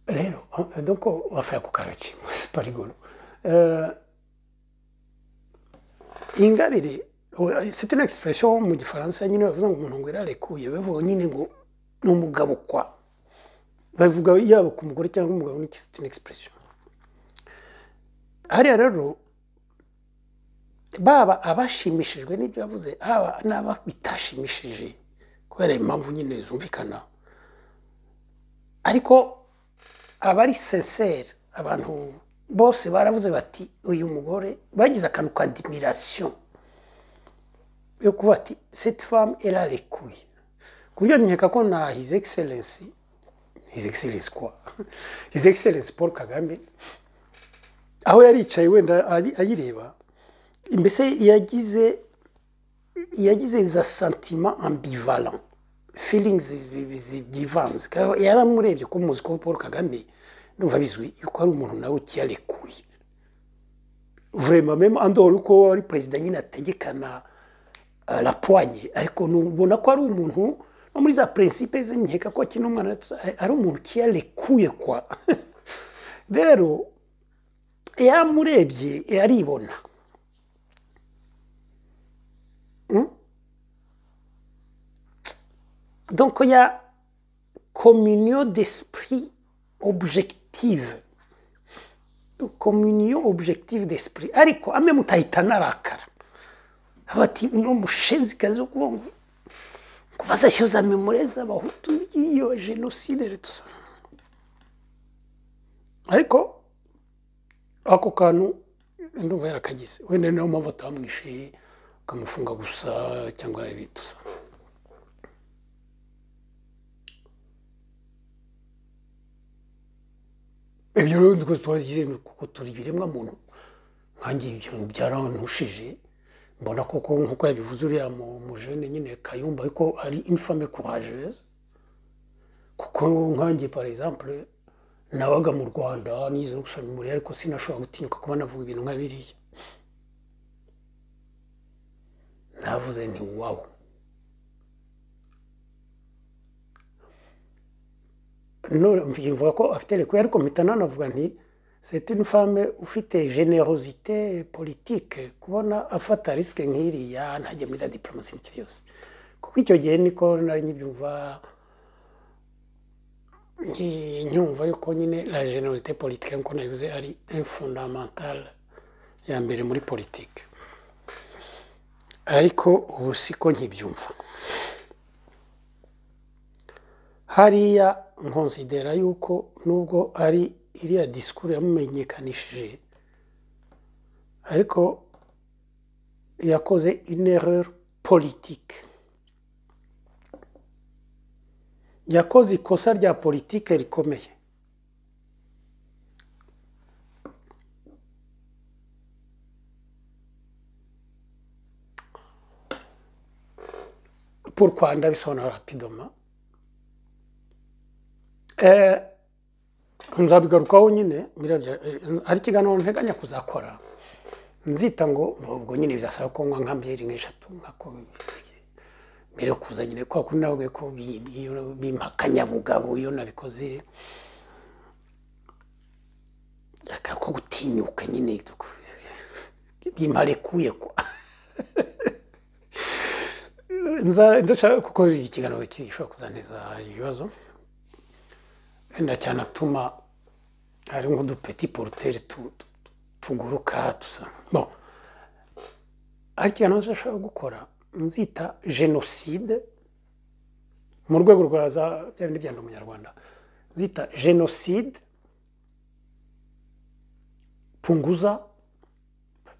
rero donc wafaya ku karaci, c'est pas rigolo. Ingabire, c'est une expression mu gifaransa nyine bavuga ngo umuntu ngo yararekuye, bavuga nyine ngo n'umugabo kwa, bavuga yaba ku mugore cyangwa umugabo, ni c'est une expression. Hariya rero baba abashimishijwe n'ibyo yavuze, aba n'aba bitashimishije kubera impamvu nyine zumvikana, ariko abari sincere, abantu bose baravuze bati uyu mugore, bagize akantu ka admiration yo kuvuga ati cette femme elle a les couilles, ku buryo nkeka ko na his excellence quoi his excellence Paul Kagame aho yaricaye wenda ayireba, mbese yagize za sentiment ambivalent, feelings divanze. Yaramurebye ko muzi ko Paul Kagame ndumva bizwi yuko ari umuntu nawe kiyarekuye vraiment, même andoro ko ari president nyine ategekana la poigne, ariko nubona ko ari umuntu no muri za principe ze, nkeka ko kino umwana ari umuntu kiyarekuye kwa. Rero yamurebye yaribona. Donc il y a communion d'esprit objective communion objective d'esprit ariko ame mutahita narakara abati no mushenzi kazi ngo bazashyuza memoreza abahutu iyo genocide tusa ariko ako kantu ndumva yarakagize wenda nayo mpamvu atamwishe kamufunga gusa cyangwa ibitusa ibyo rero ndiko twagize kuko turi biremwa muntu nkangiye ibyo byarantushije mbona koko nkuko yabivuze uriya mu jeune nyine Kayumba ariko ari une femme courageuse kuko nkangiye par exemple nabaga mu Rwanda nize gusoma muri ariko sinashobora gutinyuka kuba navuga ibintu nka biriya navuze nti wow no mvuga ko afite reko ariko mpitana navuga nti c'est une femme ufite générosité politique kubona afata risque nk'iriya ntajye muri za diplomatie cyose kuko icyo gihe niko nari nyibyumva nyumva yuko nyine la générosité politique nko nabivuze ari fondamentale ya mbere muri politique ariko ubu siko nkibyumva hariya nkonsidera yuko nubwo ari iriya discours yamumenyekanishije ariko yakoze une erreur politique yakoze ikosa rya politique rikomeye pourquoi ndabisobanura rapidement nzabigarukaho nyine ari ikiganiro nteganya kuzakora nzita ngo ubwo nyine bizasaba ko nywa nka byeri nk'eshatu nkako mbere yo kuza nyine kwa kundi nawe ko bimpakanyabugabo iyo nabikoze ko gutinyuka nyine bimparekuye kwa ndashaka kuko iki kiganiro gishobora kuzaneza ibibazo wenda cyane atuma hari nk'udupeti poruteri tuguruka tusa bon ariko ikintu nzashaka gukora nzita genocide mu rwego rwa za bya bindi byanda umunyarwanda nzita genocide punguza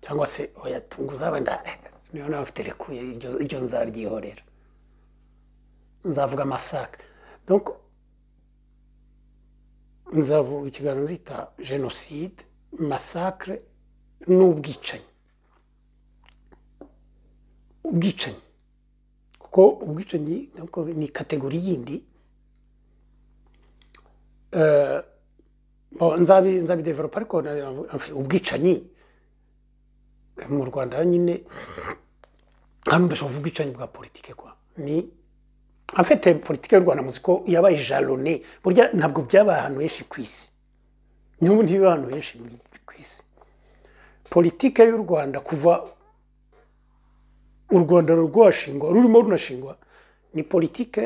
cyangwa se oya tunguza wenda niyo nawe afite rekuye iryo nzaryihorera nzavuga massacre donc nzavuga ikiganiro nzita genocide massacre n'ubwicanyi kuko ubwicanyi ni kategori yindi nzabidevelopa ariko ubwicanyi mu Rwanda nyine hano ndashobora kuvuga ubwicanyi bwa politike kwa ni en fait politike y'u Rwanda muziko yabaye jalone burya ntabwo byabaye ahantu henshi ku isi n'ubu ntibiba ahantu henshi ku isi politike y'u Rwanda kuva u Rwanda rwashingwa rurimo runashingwa ni politike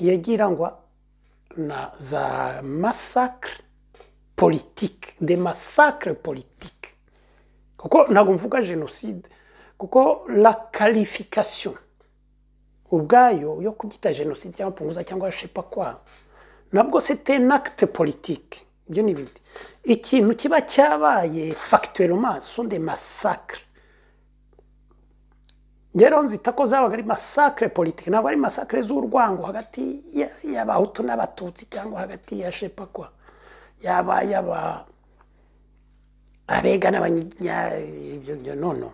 yagirangwa na za massacre politique des massacres politiques kuko ntabwo mvuga genocide kuko la qualification ubwayo yo kubyita genocide cyangwa punguza cyangwa je sais pas quoi nabwo c'était un acte politique byo nibindi ikintu kiba cyabaye factuellement ce sont des massacres ngero nzita ko zabaga ari massacre politique ntabwo ari massacre z'urwango hagati y'abahutu n'abatutsi cyangwa hagati ya je sais pas quoi yaba abega n'abanya ibyo no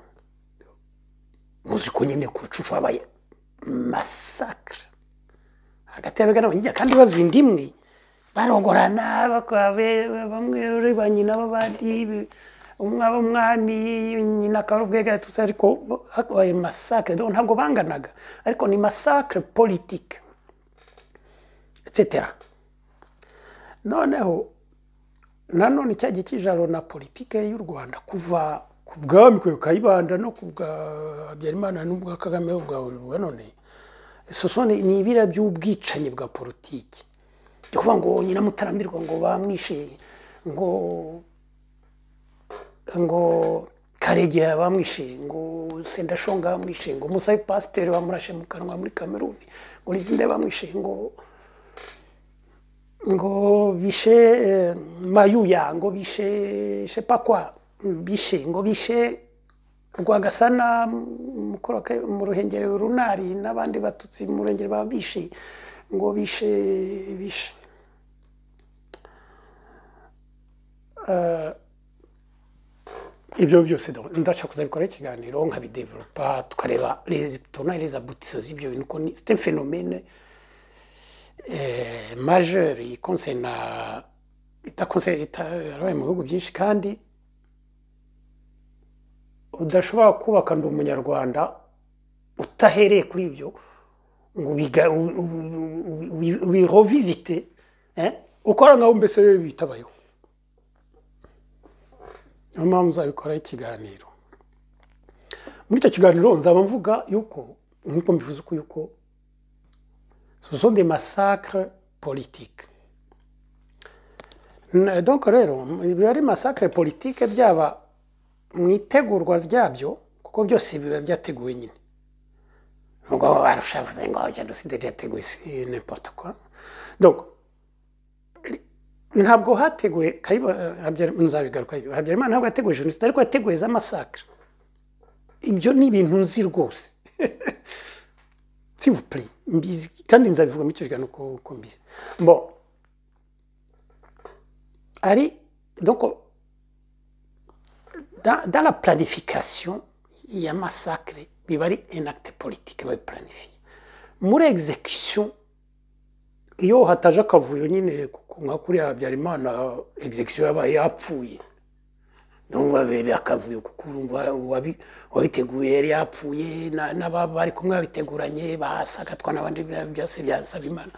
muziko nyine kucucu abaye massacre hagati y'abega n'abanya kandi bavindimwe barongorana bakabe bamwe banyina babandi umwami nyina karubwega tutse ariko abaye massacre donc ntabwo banganaga ariko ni massacre politique etc noneho nanone cyagiye kijaro na politike y'u Rwanda kuva ku bwami ko Kayibanda no ku bwa Habyarimana n'ubwa Kagame ubwa none sosone ni ibira by'ubwicanyi bwa politike kuvuga ngo nyina mutarambirwa ngo bamwishe ngo ngo Karegeya bamwishe, ngo Sendashonga bamwishe, ngo Musa Pasiteri bamurashe mu kanwa muri Kameruni, ngo Lizinde bamwishe, ngo bishe Mayuya, ngo bishe Shepakwa, bishe ngo bishe Rwagasana mu Ruhengeri Runari n'abandi batutsi mu Ruhengeri babishe, ngo bishe ibyo byose ndashaka kuzabikora ikiganiro nkabidevelopa tukareba les aboutissants z'ibyo bintu ko c'est un phénomène majeur concerne itakonse mu bihugu byinshi kandi udashobora kubaka ndi umunyarwanda utahereye kuri ibyo ngo wirevisite ukora nkaho mbese bitabayeho. Niyo mpamvu nzabikora ikiganiro. Muri icyo kiganiro nzaba mvuga yuko nk'uko mbivuze uko yuko ce sont des massacres politiques. Donc rero biba ari massacre politique byaba mu itegurwa ryabyo kuko byose biba byateguwe nyine. Ngo arushavuze ngo genocide yateguwe si n'importe quoi. Donc ntabwo hateguwe nzabigaruka Habyarimana ntabwo yateguwe jenoside ariko yateguwe za massacre. Ibyo ni ibintu nzi rwose. S'il vous plaît, mbizi kandi nzabivuga mu cyujyana uko mbizi. Bon. Ari donc dans la planification il y a massacre biba ari un acte politique planifié. Muri exécution iyo hataje akavuyo nyine nka kuri Habyarimana execution yabaye yapfuye, donc babe akavuyo kukurumva wabiteguye yari yapfuye n'abari kumwe babiteguranye basagatwa n'abandi byose byasaba Imana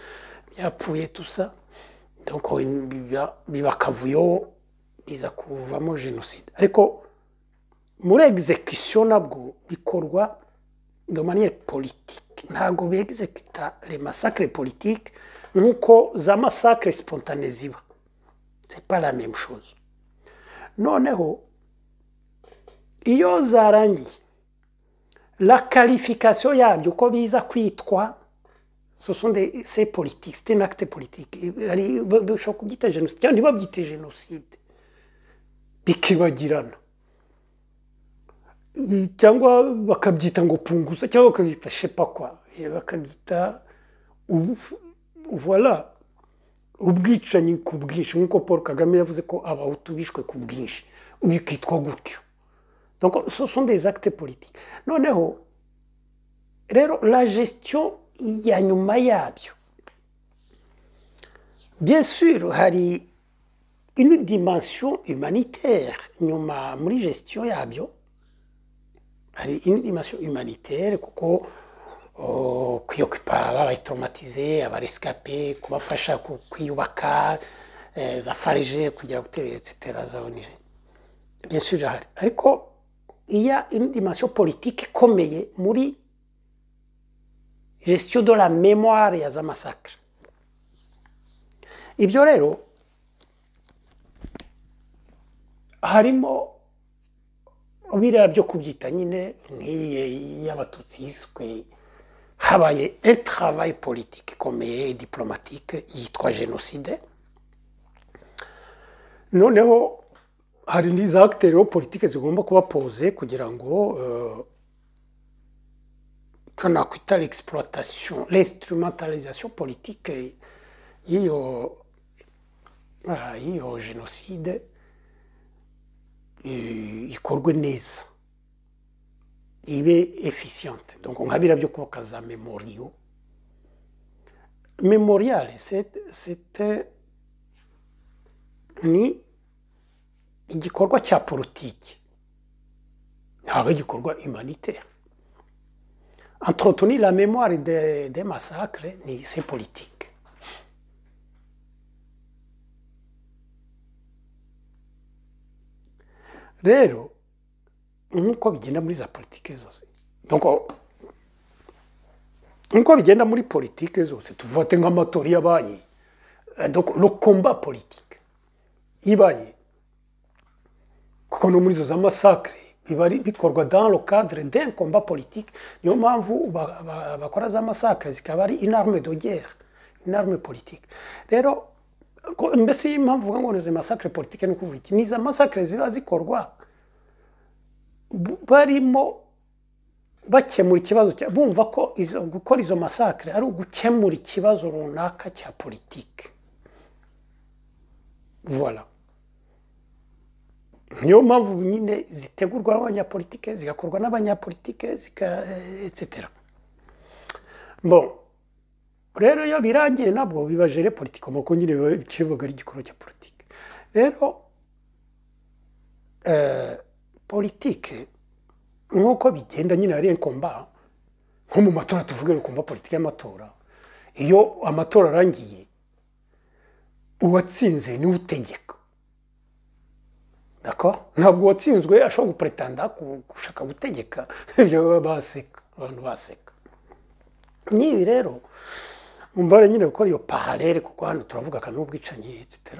yapfuye tout ça, donc biba akavuyo biza kuvamo génocide. Ariko muri execution nabwo bikorwa de manière politique, ntabwo bexecuta les massacres politiques nuko za massacre spontanées ziba. C'est pas la même chose. Noneho iyo zarangiye la qualification yabyo ko biza kwitwa ce sont ces politiques, c'est un acte politique. Ari bishobora kubyita génocide cyangwa ntibabyite génocide bikibagirana cyangwa bakabyita ngo punguza cyangwa bakabyita Shepakwa bakabyita voilà ubwicanyi ku bwinshi nk'uko Paul Kagame yavuze ko abahutu bishwe ku bwinshi ubikitwa gutyo. Donc ce sont des actes politiques. Noneho rero la gestion ya nyuma yabyo bien sûr hari une dimension humanitaire nyuma muri gestion yabyo, hari une dimension humanitaire kuko kwiyokipa abayitraumatize abarescape kubafasha kwiyubaka za farije kugira gutera etc zabonije bien sûr hari. Ariko il y a une dimension politique ikomeye muri gestion de la mémoire ya za massacre. Ibyo rero harimo biriya byo kubyita nyine nk'iyi y'abatutsi yiswe habaye un travail politique ikomeye et diplomatique yitwa génocide. Noneho hari n'izi acteurs politiques zigomba kuba posées kugira ngo qu'on nakwita l'exploitation, l'instrumentalisation politique y'iyo génocide ikorwe neza ibe efficiente. Donc nkabira byo kubaka za memorial c'était ni igikorwa cya politiki ntabwo igikorwa humanitaire. Entretenir la mémoire des massacres c'est politique. Rero nkuko bigenda muri za politike zose, donc nkuko bigenda muri politike zose tuvate nk'amatora yabaye, donc le combat politique ibaye kuko no muri izo za massacre biba bikorwa dans le cadre d'un combat politique. Niyo mpamvu bakora za massacre zikaba ari une arme de guerre, une arme politique. Rero mbese impamvu uvuga ngo ni massacre politique ni kuvuga iki? Ni za massacre ziba zikorwa barimo bakemura ikibazo bumva ko gukora izo massacre ari ugukemura ikibazo runaka cya politique. Voilà. Niyo mpamvu nyine zitegurwa n'abanyapolitike, zigakorwa n'abanyapolitike, etc. Bon, rero iyo birangiye nabwo bibajere politiko, muko nyine kivuga ari igikorwa cya politike. Rero politike nkuko bigenda nyine ari combat, nko mu matora tuvuge combat politike y'amatora. Iyo amatora arangiye uwatsinze ni utegeka. D'accord? Ntabwo watsinzwe ashobora gupretenda gushaka gutegeka, ibyo baseka, abantu baseka. Nibi rero mumbare nyine gukora iyo parallele, kuko hano turavuga kandi ubwicanyi etc.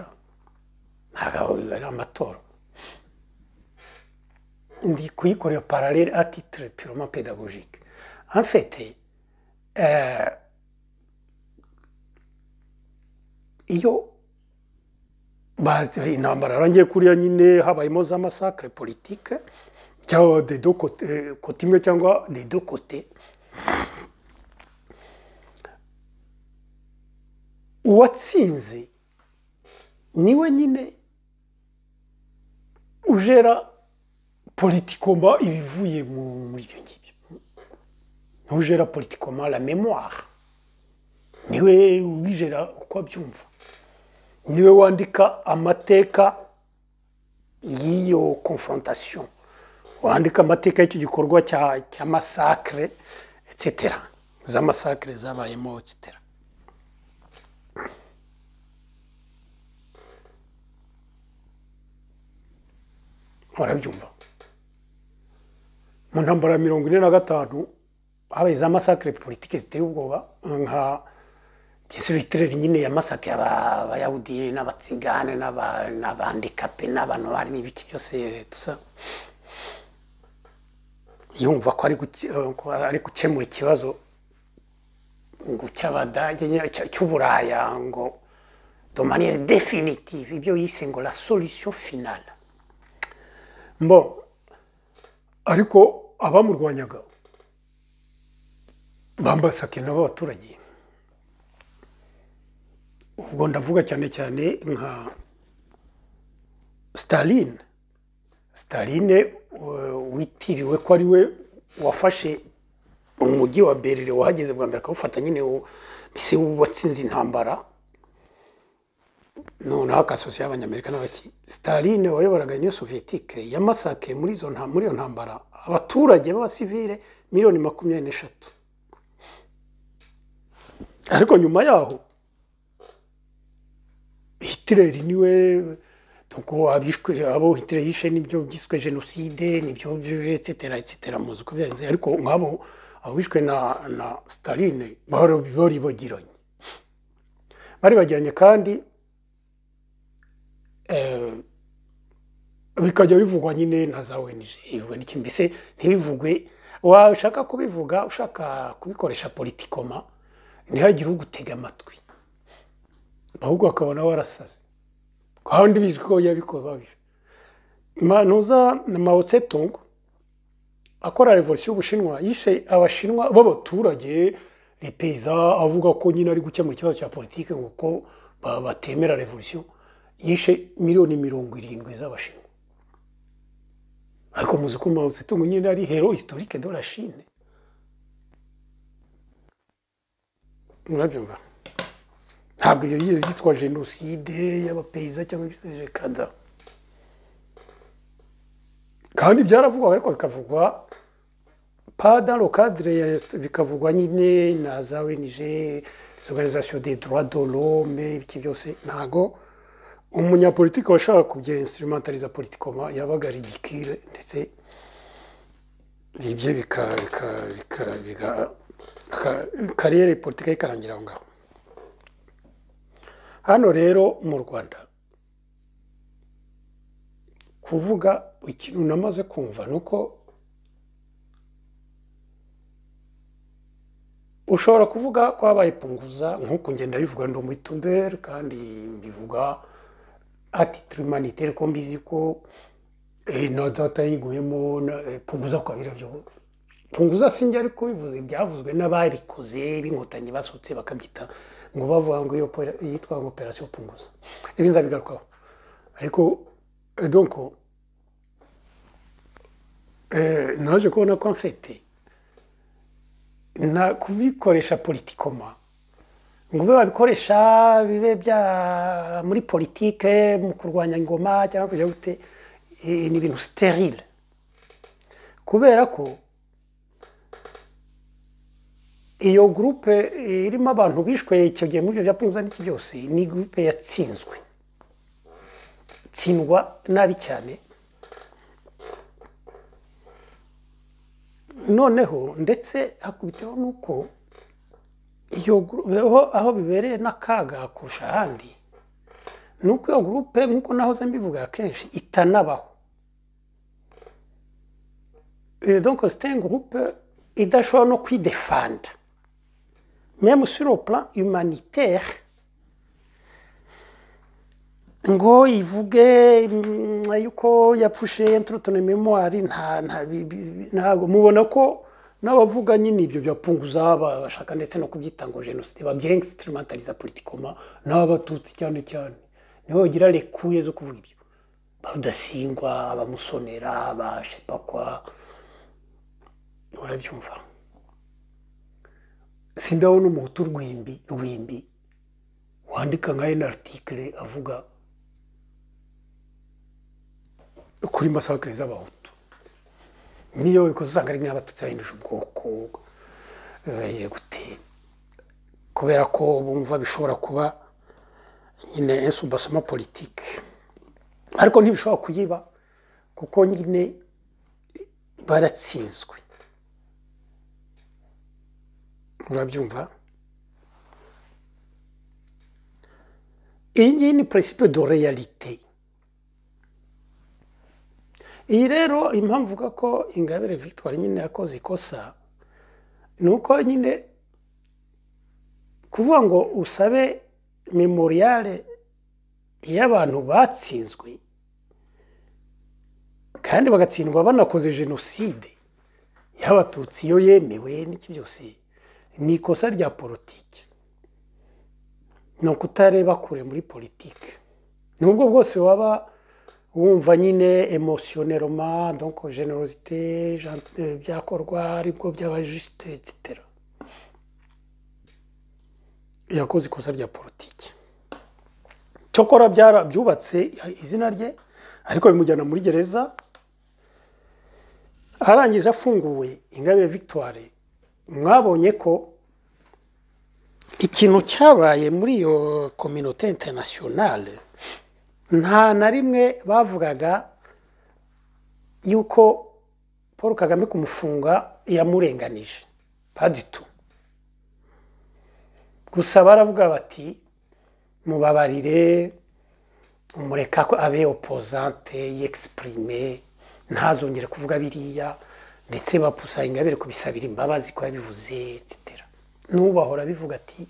Ntabwo ari amatora. Ndi kuyikora iyo parallele à titre purement pédagogique. En fait, iyo intambara yarangiye kuriya nyine habayemo za massacre politique cyangwa des deux côtés, côté imwe cyangwa des deux côtés, uwatsinze niwe nyine ujera politikoma ibivuye muri ibyo ngibyo, ujera politikoma la mémoire, niwe ubijera uko abyumva, niwe wandika amateka y'iyo confrontation, wandika amateka y'icyo gikorwa cya massacre etc. za massacre zabayemo etc. Warabyumva mu ntambara ya 45 habaye za massacre politique ziteye ubwoba, nka Hitler nyine ya massacre y'abayahudi n'abatsigane n'abandikape n'abantu bari n'ibiki byose tuza, yumva ko ari gukemura ikibazo ngo cy'Abadage cy'Uburaya ngo de manière définitive, ibyo yise ngo la solution finale. Bon, ariko abamurwanyaga bambasake n'abaturage. Ubwo ndavuga cyane cyane nka Staline witiriwe ko ari we wafashe umujyi wa Berlin, wahageze bwa mbere akawufata nyine bise watsinze intambara, none akasosiye y'Abanyamerika n'abaki. Staline wayoboraga Union Soviétique yamasake muri iyo ntambara abaturage b'abasivile miliyoni 23. Ariko nyuma yaho Hitler niwe tuko abishwe, abo Hitler yishe nibyo byiswe genocide, nibyo etc. muzi ko byagenze. Ariko nk'abo abishwe na Staline bari bagiranye kandi bikajya bivugwa nyine na za ONG, bivugwa n'iki mbese ntibivugwe, washaka kubivuga ushaka kubikoresha politikoma ntihagire ugutega amatwi, ahubwo akabona warasaze kandi bizwi ko yabikoze babije. Manuza na Mao Tse-tung akora revolution y'Ubushinwa yishe abashinwa b'abaturage les paysans, avuga ko nyine ari gukemura ikibazo cya politique nguko batemera revolution, yishe miliyoni 70 z'abashinwa. Ariko muzi ko Mao Tse-tung nyine ari héros historique de la Chine. Murabyumva? Ntabwo ibyo byitwa genocide y'abapaysa cyangwa byitwa kada. Kandi byaravugwa ariko bikavugwa pas dans le cadre, bikavugwa nyine na za ONG, l'organisation des droits de l'homme, ibiki byose. Ntago umunyapolitike washaka kubye instrumentaliza politikoma yabaga ridicule, ndetse ibyo kariyeri politike ikarangira aho ngaho. Hano rero mu Rwanda kuvuga ikintu namaze kumva ni uko ushobora kuvuga ko habaye punguza nk'uko ngenda bivuga ndi umuyutuberi kandi mbivuga atitire humanitaire ko mbizi ko na data yiguyemo punguza kwa birabyo punguza sinjye ariko bivuze byavuzwe n'ababikoze b'inkotanyi basutse bakabyita ngo bavuga ngo iyo yitwa ngo operation punguza ibi nzabigarukaho ariko donc naje kubona ko mfite na kubikoresha politikoma ngo bibe babikoresha bibe bya muri politike mu kurwanya ingoma cyangwa kujya gute ni ibintu sterile kubera ko iyo groupe irimo abantu bishwe icyo gihe muri byo bya punguza n'iki byose ni groupe yatsinzwe tsindwa nabi cyane noneho ndetse hakubiteho nuko iyo aho bibereye n'akaga kurusha ahandi nuko iyo groupe nkuko nahoze mbivuga kenshi itanabaho donc c'est un groupe idashobora no kwidefanda même sur le plan humanitaire ngo ivuge yuko yapfushe introtone memoire ntago mubona ko n'abavuga nyine ibyo byapunguza bashaka ndetse no kubyita ngo genocide babyirenga instrumentaliza politikoma n'abatutsi cyane cyane niho gira lekuye zo kuvuga ibyo barudasingwa abamusonera bashepakwa urabyumva sindabona umuhutu rwimbi wandika nka un article avuga kuri masakre z'abahutu niyo iko usanga ari nk'abatutsi bahinduje ubwoko gute kubera ko bumva bishobora kuba nyine insubasoma politique ariko ntibishobora kuyiba kuko nyine baratsinzwe urabyumva iyi ni principe de réalité iyi rero impamvu uvuga ko Ingabire Victoire nyine yakoze ikosa ni uko nyine kuvuga ngo usabe memoriale y'abantu batsinzwe kandi bagatsindwa banakoze jenoside y'abatutsi yo yemewe n'iki byose ni ikosa rya politiki ni ukutareba kure muri politiki nubwo bwose waba wumva nyine émotionnellement donc générosité byakorwa aribwo byaba juste etc yakoze ikosa rya politiki cyokora byubatse izina rye ariko bimujyana muri gereza arangije afunguwe Ingabire Victoire mwabonye ko ikintu cyabaye muri iyo communauté internationale nta na rimwe bavugaga yuko Paul Kagame kumufunga yamurenganije pas du tout gusa baravuga bati mubabarire umureka ko abe opposante y'exprimer ntazongere kuvuga biriya ndetse bapusa Ingabire kubisabira imbabazi ko yabivuze etc nubahora bivuga ati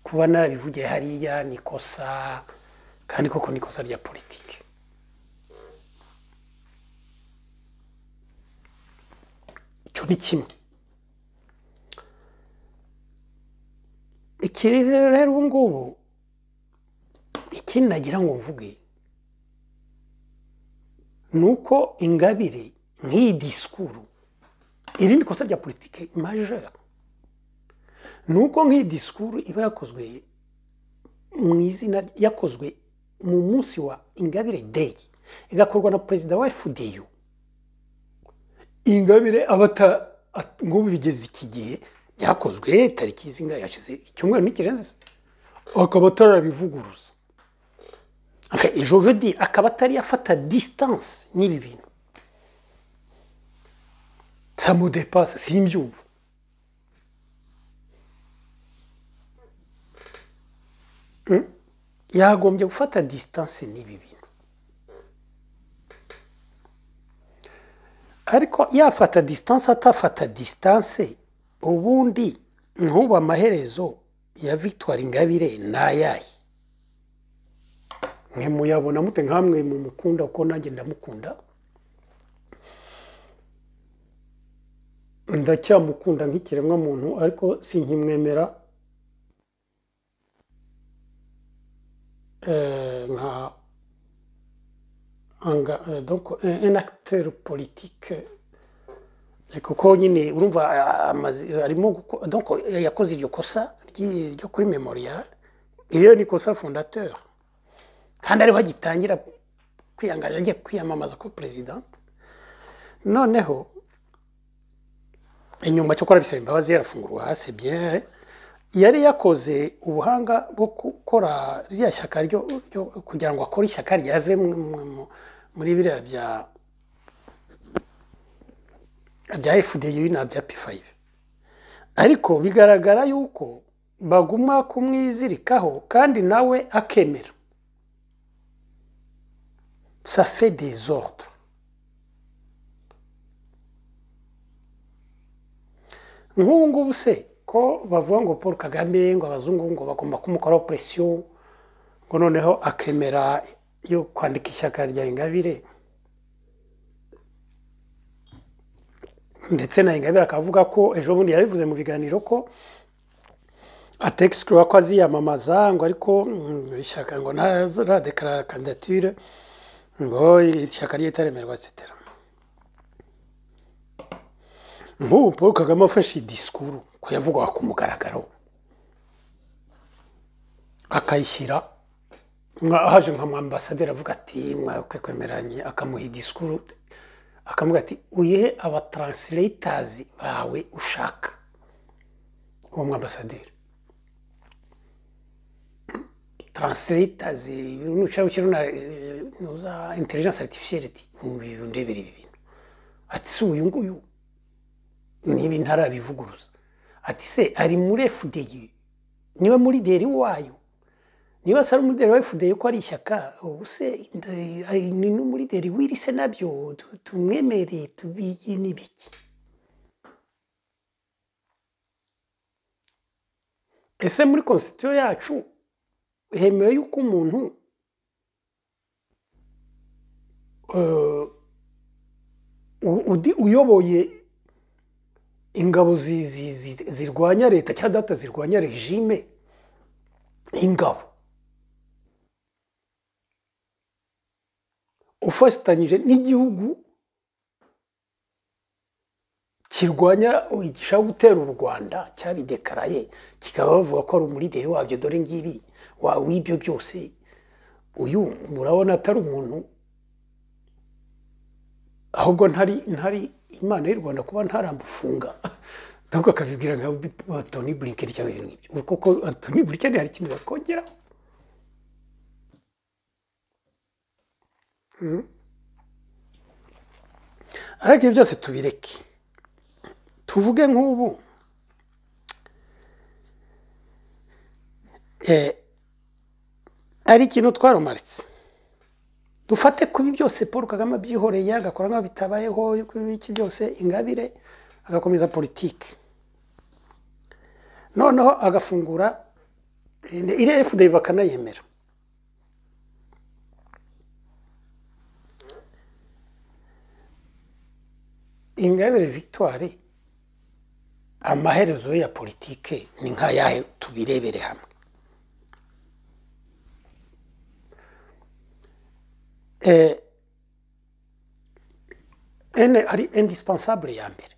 kuba narabivugiye hariya nikosa kandi koko nikosa rya politiki cyo ni kimwe ikiri rero ubu ngubu ikindi nagira ngo mvuge nuko Ingabire nk'iyi disikuru irindi kosa rya politiki majeur nuko nk'iyi disikuru iba yakozwe mu izina yakozwe mu munsi wa Ingabire Day igakorwa na perezida wa FDU Ingabire abata ngo bigeze iki gihe byakozwe tariki zinga yashize icyumweru n'ikirenze akaba atarabivuguruza enfin je veux dire akaba atari afata distance n'ibi bintu ça me dépasse simbyumva yagombye gufata distance n'ibi bintu ariko yafata distance atafata distance ubundi nk'ubu amaherezo ya Victoire Ingabire nayaye mwe muyabona mute nkamwe mu mukunda uko nanjye ndamukunda ndacyamukunda nk'ikiremwa muntu ariko sinkimwemera donc un acteur politique kuko nyine urumva arimo donc yakoze iryo kosa ryo kuri Memorial iriyo ni kosa fondateur kandi ariho agitangira kwiyangana agiye kwiyamamaza ko president noneho inyuma cyo kora bisaba imbabazi yarafungurwa c'est bien yari yakoze ubuhanga bwo gukora rya shyaka ryo kugira ngo akore ishyaka ryave muri biriya bya FDU na bya P5 ariko bigaragara yuko baguma kumwizirikaho kandi nawe akemera ça fait des ordres ngubu se ko bavuga ngo Paul Kagame ngo abazungu ngo bagomba kumukora pression ngo noneho akemera yo kwandika ishyaka rya Ingabire ndetse na Ingabire akavuga ko ejo bundi yabivuze mu biganiro ko atexclure ko aziyamamaza ngo ariko ishyaka ngo nta declare candidature ngo ishyaka ryitaremerwa etc. Nk'ubu Paul Kagame afashe disikuru ko yavugwa ku mugaragaro akayishyira haje nka ambasaderi avuga ati mwakwe kwemeranye akamuha disikuru akamuga ati uyihe aba translators bawe ushaka uwo mwambasaderi translators nuza intelligence artificielle ndebera ibi bintu ati si uyu nguyu nibi ntarabivuguruza ati se ari muri FDU niwe muri deri wayo niba sari muri deri wa FDU ko ari ishyaka ubuse ni muri deri wirise nabyo tumwemereye tubiye nibiki ese muri constitution yacu hemewe yuko umuntu uyoboye ingabo zirwanya leta cyangwa data zirwanya regime ingabo ufatanyije n'igihugu kirwanya igishaka gutera u Rwanda cyabidekaraye kikaba bavuga ko ari umuride wabyo dore ngibi wibyo byose uyu murabona atari umuntu ahubwo ntari Imana y'u Rwanda kuba ntarambufunga ntabwo akabibwira nka Anthony Blinken cyangwa ibintu nk'ibyo kuko Anthony Blinken hari ikintu yakongera ariko ibyo byose tubireke tuvuge nk'ubu ari ikintu twarumaritse dufate kubi byose Paul Kagame byihoreye agakora nka bitabayeho iki byose Ingabire agakomeza politike noneho agafungura ire FDU bakanayemera Ingabire Victoire amaherezo ya politike ni nka yahe tubirebere hamwe ari indispensable ya mbere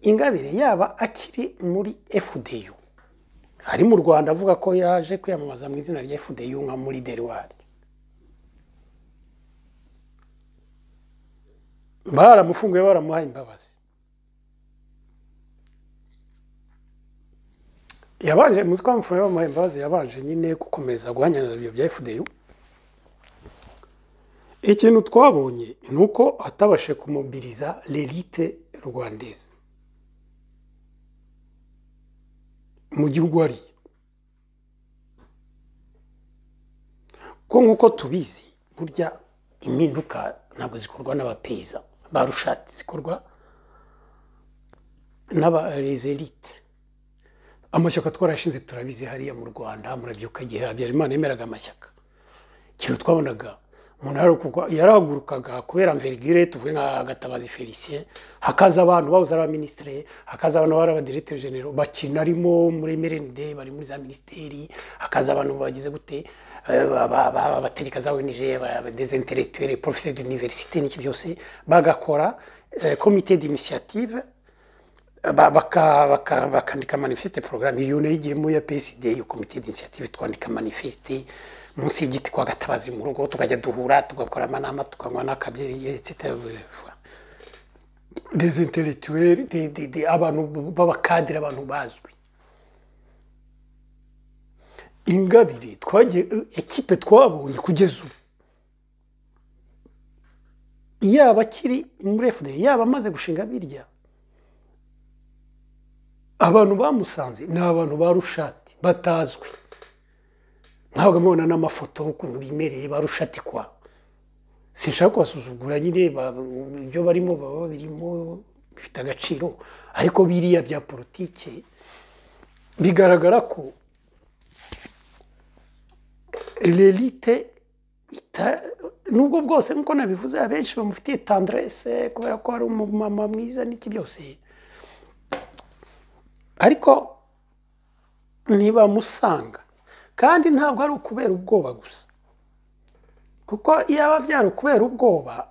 Ingabire yaba akiri muri FDU ari mu Rwanda avuga ko yaje kwiyamamaza mu izina rya FDU nka muri Derwari baramufunguye baramuhaye imbabazi yabanje muziko bamufunguye bamuhaye imbabazi yabanje nyine gukomeza guhanyana ibyo bya FDU ikintu twabonye nuko atabashe kumobiriza l'élite rwandaise mu gihugu ari ko nkuko tubizi burya impinduka ntabwo zikorwa n'abapeza barushati zikorwa les élites. Amashyaka twarashinze turabizi hariya mu Rwanda, murabyuka igihe Habyarimana yemeraga amashyaka. Ikintu twabonaga umuntu yarahagurukaga kubera envergure, tuvuye nka Gatabazi Felicien, hakaza abantu babuze ari abaminisitiri, hakaza abantu bari abadirecteur general bakina arimo muri MRND, bari muri za ministeri, hakaza abantu bagize gute abaterika za ONG, des intellectuels, professeurs d'université n'iki byose bagakora comité d'initiative, bakandika manifeste programme. Iyo nayigiyemo ya PSD, iyo comité d'initiative twandika manifeste munsi y'igiti kwa Gatabazi mu rugo, tukajya duhura tugakora amanama tukanywa n'akabyeri etc. Des intellectuels, abantu b'abakadire, abantu bazwi. Ingabire twagiye equipe twabonye kugeza ubu, yaba kiri muri FDL yaba amaze gushinga birya, abantu bamusanze ni abantu barushati batazwi, ntabwo mubona n'amafoto ukuntu bimereye barushati kwa. Sinshaka kubasuzugura nyine, ibyo barimo baba birimo bifite agaciro, ariko biriya bya politike bigaragara ko l'élite nubwo bwose nkuko nabivuze abenshi bamufitiye tendresse kubera ko ari umumama mwiza n'iki byose, ariko ntibamusanga. Kandi ntabwo ari ukubera ubwoba gusa, kuko iyo aba byari ukubera ubwoba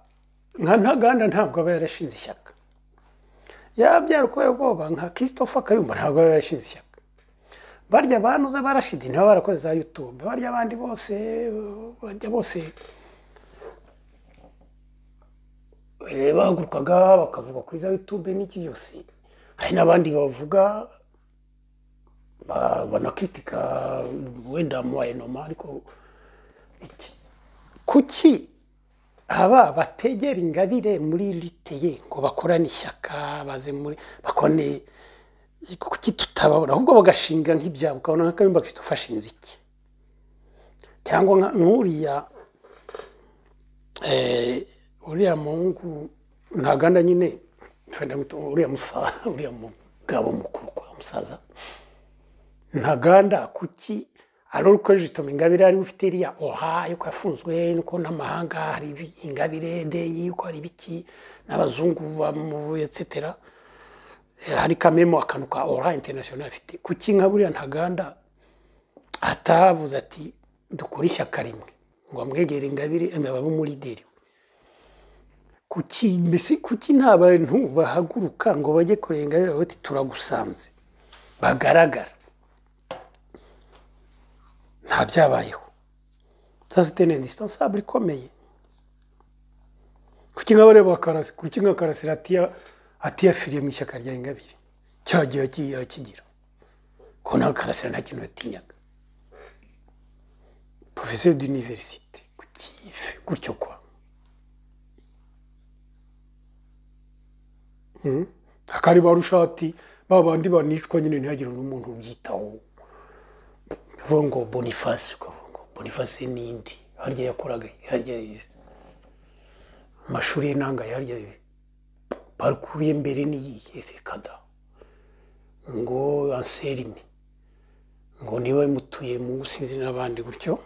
nka Ntaganda ntabwo aba yarashinze ishyaka, yaba byari ukubera ubwoba nka Christopher Kayumba ntabwo aba yarashinze ishyaka. Barya banuza barashidi niba barakoze za YouTube, barya abandi bose barya bose bahagurukaga bakavuga kuri za YouTube n'iki byose. Hari n'abandi bavuga banakritika wenda moyenoma, ariko iki kuki aba bategera Ingabire muri liteye ngo bakorane ishyaka baze muri bakone, kuki tutababona ahubwo bagashinga nk'ibyabo, ukabona nka Kayumba Christopher iki cyangwa nk'uriya uriya Mungu Ntaganda nyine uriya mugabo mukuru kwa musaza Ntaganda, kuki ari uko jitoma Ingabire ari ufite iriya oha yuko yafunzwe nuko n'amahanga hari Ingabire Day yuko ari biki n'abazungu bamu etc. Hari kamemo akanuka ora international afite. Kuki nka buriya Ntaganda atavuze ati dukora ishyaka rimwe ngo amwegere Ingabire babo muri lideri? Kuki mbese kuki nta bantu bahaguruka ngo bajye kureba Ingabire bati turagusanze bagaragara? Nta byabayeho. Ça c'était indispensable ikomeye. Kuki nkabare bakarasi, kuki nka Karasira atiyafiriye mu ishyaka rya Ingabire cyagiye akigira ko nta Karasira nta kintu yatinyaga, professeur d'université, kuki gutyo kwa akari barushati babandi banicwa nyine ntihagire n'umuntu ubyitaho. Ngo Boniface n'indi harya yakoraga harya amashuri y'inanga harya parukuriye mbere n'iyihe kada ngo Anselme ngo niwe mutuye mu gusinzi n'abandi gutyo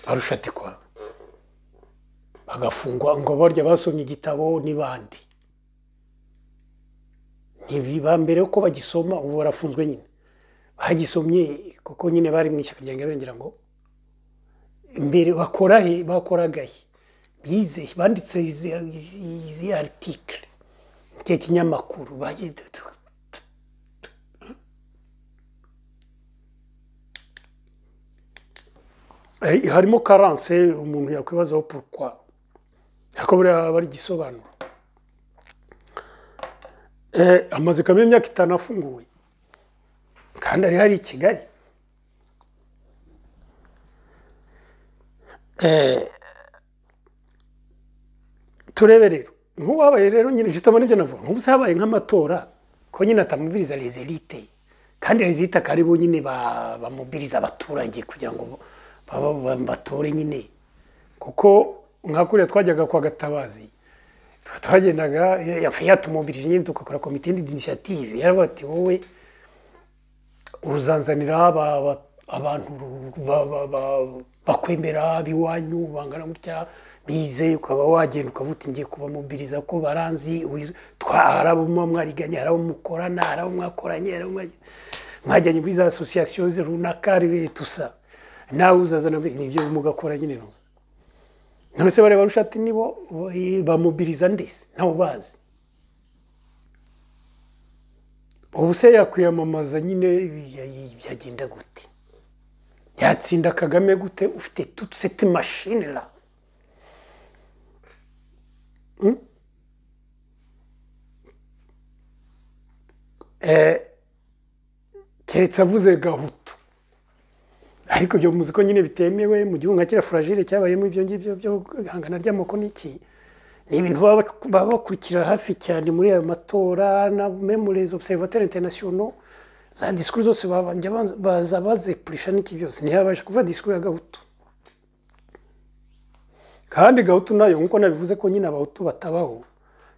barushati kwa bagafungwa ngo barya basomye igitabo n'ibandi ntibiba mbere uko bagisoma ubu barafunzwe nyine bagisomye kuko nyine bari mu ishyaka rya Ingabire ngira ngo mbere bakoraga bize banditse izi article cyo kinyamakuru bagize harimo carence umuntu yakwibazaho pourquoi akobora bari gisobanura amaze kamwe imyaka 5 afunguwe kandi ari hari i Kigali. Turebe rero nk'uwabaye rero nyine jitamo n'ibyo navuga nk'ubusabaye nk'amatora ko nyine atamubiriza les élites, kandi les élites karibo nyine bamubiriza abaturage kugira ngo batore nyine, kuko nkakuriya twajyaga kwa Gatabazi twagendaga yatumubirije nyine tugakora komite d'initiative yaravuga ati wowe uruzanzanira abantu bakwemera biwanyu bangana gutya bize ukaba wagenda ukavuta ngiye kubamubiriza ko baranzi harabo mwariganye harabo mukorana harabo mwakoranye mwajyanye muri za association runaka tusa nawe uzazana nibyo mugakora nyine nuza none se bareba rushati nibo bamubiriza ndese ntawo bazi ubu se yakwiyamamaza nyine byagenda gute yatsinda Kagame gute ufite toute cette machine là keretse avuze Gahutu ariko byo muzi ko nyine bitemewe mu gihugu nka kira fragile cyabayemo ibyo ngibyo byo hangana ry'amoko n'iki ni ibintu baba bakurikira hafi cyane muri ayo matora na même les observateurs internationaux za discours zose baza bazepurisha n'iki byose ntiyabasha kuvuga discours ya Gahutu kandi Gahutu nayo nkuko nabivuze ko nyine abahutu batabaho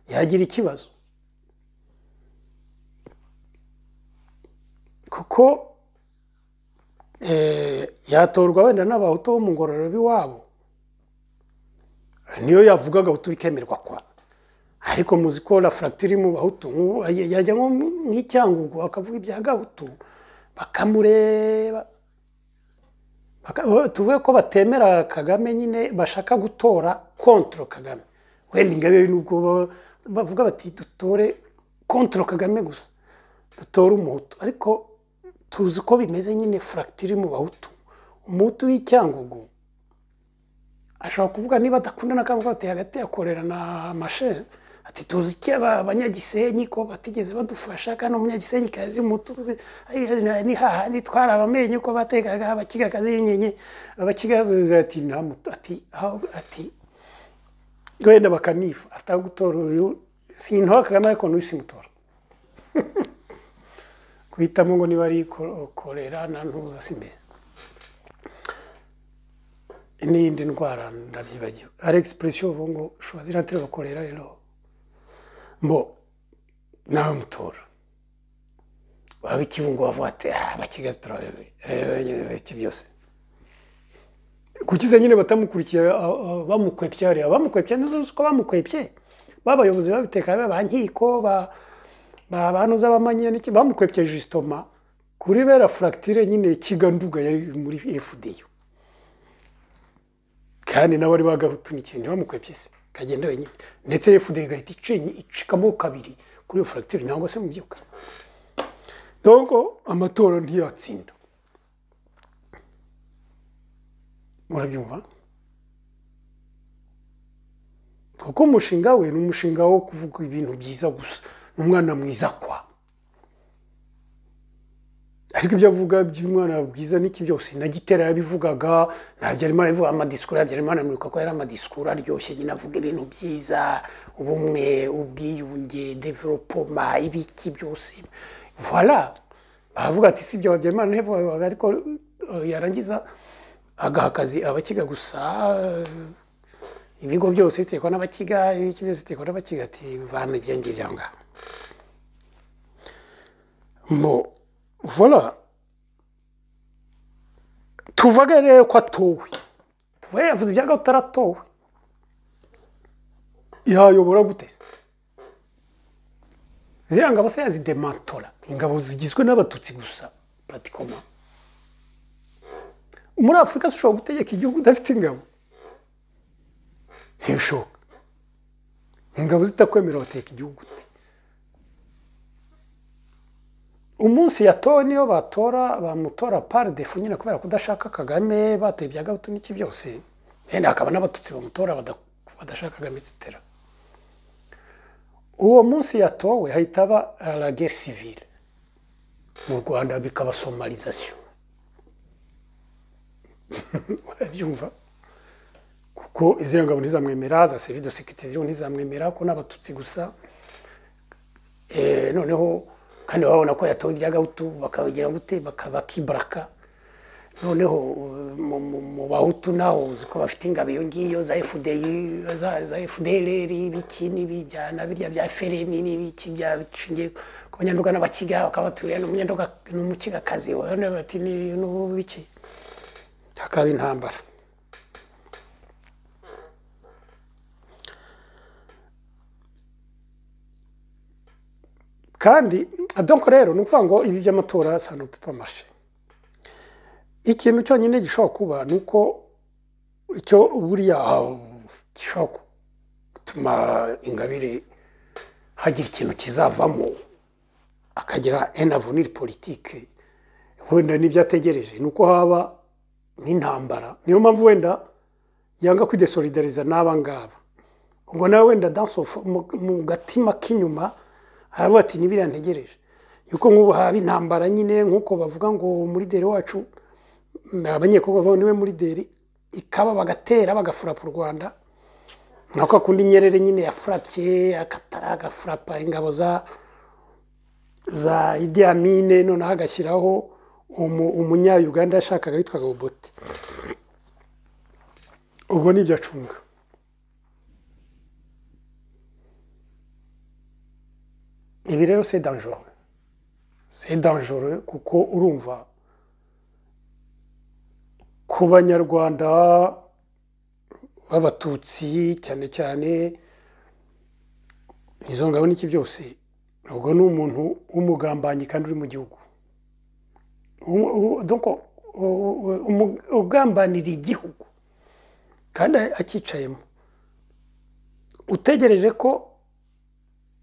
yagira ikibazo kuko yatorwa wenda n'abahutu bo mu ngororero biwabo niyo yavuga Gahutu bikemerwa kwa ariko muzi ko la fracture mu bahutu yajya nk'icyangugu akavuga ibya Gahutu bakamureba tuvuge ko batemera Kagame nyine bashaka gutora contre Kagame wenda Ingabire nubwo bavuga bati dutore contre Kagame gusa dutore umuhutu ariko tuzi ko bimeze nyine fracture mu bahutu umuhutu w'icyangugu ashobora kuvuga niba adakundana kandi bati hagati yakorera na Mashe ati tuzi ki abanyagisenyi ko batigeze badufasha kandi umunyagisenyi kazi umutu ni hahandi twara abamenye ko batekaga abakigakazi y'inyenye abakigabuza ati ntamutu ati wenda bakanifa atagutora uyu sintoka Kagame ariko n'usimutora kuhitamo ngo niba ari korera na ntuza simeze n'indi ndwara ndabyibagiwe ari expression uvuga ngo choisir entre bakorera rero mbo nawe mutora babikibungo bavuga ati abakigazi turabe iki byose kukiza nyine batamukurikiye bamukwepye ari bamukwepye n'uko bamukwepye babayobozi babiteka bankiko banuza bamanye n'iki bamukwepye justement kuri bera fracture nyine kiganduga yari muri FDU kandi nawe ari bagahutu n'ikindi bamukwepye se kagenda wenyine ndetse FDU gahita icikamo kabiri kuri iyo fracture nangwa se mubyuka donc amatora ntiyatsinda murabyumva kuko umushinga we n'umushinga wo kuvuga ibintu byiza gusa umwana mwiza kwa ariko ibyo avuga by'umwana bwiza n'iki byose na Gitera yabivugaga ntabyo arimo aravuga amadiskuru yabyo arimo anamwibuka ko yari amadiskuru aryoshye nyine avuga ibintu byiza ubumwe ubwiyunge development ibiki byose voilà bavuga ati si byo Habyarimana ntivuga ariko yarangiza agahakazi abakiga gusa ibigo byose bitekwa n'abakiga ibiki byose bitekwa n'abakiga ati vana ibyo ngibyo ngaho mbo voilà tuvuga rero ko atowe tuvuye yavuze ibyaga utaratowe yayobora gutese ziranga bose yazidemantora ingabo zigizwe n'abatutsi gusa pratiquement muri Afrika ushobora gutegeka igihugu udafite ingabo ntibishoboka ingabo zitakwemera bateka igihugu ute umunsi yatowe niyo bamutora par défaut nyine kubera kudashaka Kagame batoye ibya Gahutu n'iki byose yenda akaba n'abatutsi bamutora badashaka Kagame etc. Uwo munsi yatowe hahitaba la guerre civile mu Rwanda bikaba somalisation urabyumva kuko izo ngabo ntizamwemera za service de sécurité ntizamwemera ko n'abatutsi gusa noneho kandi babona ko yatowe ibya Gahutu bakagira gute bakakibraka noneho mu bahutu naho uzi ko bafite ingabo iyo ngiyo za FDI za FDLR ibiki n'ibijyana birya bya fereni n'ibiki bya bishingiye ku banyanduga n'abakiga bakabatuye n'umunyanduga n'umukigakazi bone bati n'ubiki hakaba intambara. kandi donc rero nukuvuga ngo ibi by'amatora ça ne peut pas marcher. Ikintu cyonyine gishobora kuba nuko icyo buriya gishobora gutuma Ingabire hagira ikintu kizavamo akagira un avenir politique wenda n'ibyategereje nuko haba n'intambara. Niyo mpamvu wenda yanga kwidesolidariza n'aba ngaba, ubwo nawe wenda mu gatima k'inyuma haravuga ati nibiriya ntegereje yuko nk'ubu haba intambara nyine nk'uko bavuga ngo muri deri wacu abanyekobwa bava niwe muri deri ikaba bagatera bagafurapa u Rwanda nako akundi Nyerere nyine yafurapye agafurapa ingabo za Idi Amin none agashyiraho umunya Uganda yashakaga witwaga Obote. Ubwo nibyo acunga. Ibi rero c'est dangereux. C'est dangereux kuko urumva ku Banyarwanda b'Abatutsi cyane cyane izo ngabo n'iki byose ubwo ni umuntu w'umugambanyi kandi uri mu gihugu. Donc ugambanira igihugu kandi akicayemo utegereje ko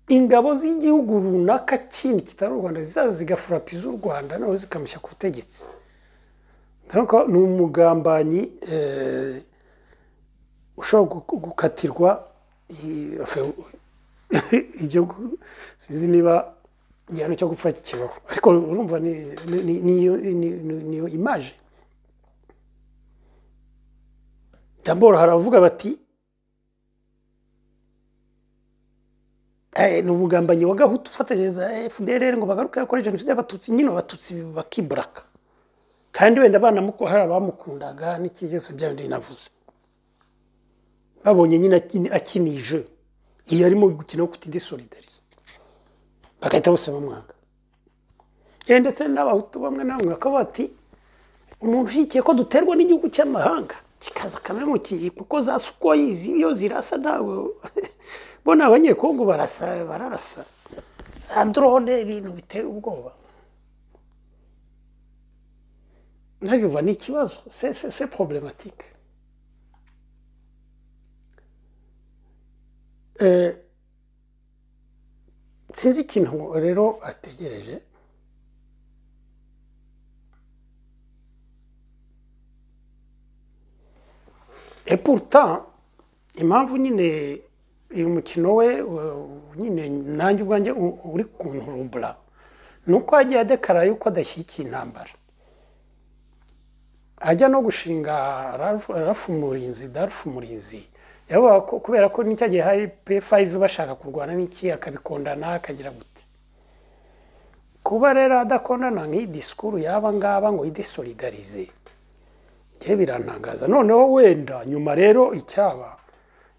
ingabo z'igihugu runaka kindi kitari u Rwanda zizaza zigafurapa iz'u Rwanda naho zikamushya ku butegetsi. Donc ni umugambanyi ushobora gukatirwa ibyo sinzi niba igihano cyo gupfa kikibaho ariko urumva niyo image. D'abord haravuga bati ni umugambanyi wa Gahutu ufatanyiriza FDLR ngo bagaruke yakora jenoside y'Abatutsi nyine Abatutsi bakiburaka kandi wenda abana hari abamukundaga n'iki byose byandi navuze babonye nyine akinije iyo arimo gukina ko kutidesolidariza bakahita bose bamwanga. Ndetse n'Abahutu bamwe na bamwe bakaba bati umuntu ushyigikiye ko duterwa n'igihugu cy'amahanga kikaza kamwe mu kiyi kuko za Sukhoi iyo zirasa nawe bona abanyekongo bararasa za drone ibintu bitera ubwoba. Nabyo ni ikibazo, c'est problématique. Sinzi ikintu rero ategereje et pourtant impamvu nyine uyu mukino we nyine nanjye ubwanjye uri kunturubura nuko agiye adekara yuko adashyigikiye intambara ajya no gushinga Rafu Murinzi yaba kubera ko n'icyo gihe hari P5 bashaka kurwana n'iki akabikondana akagira gute kuba rero adakondana nk'iyi disikuru yaba ngaba ngo idesolidarize cye birantangaza. Noneho wenda nyuma rero icyaba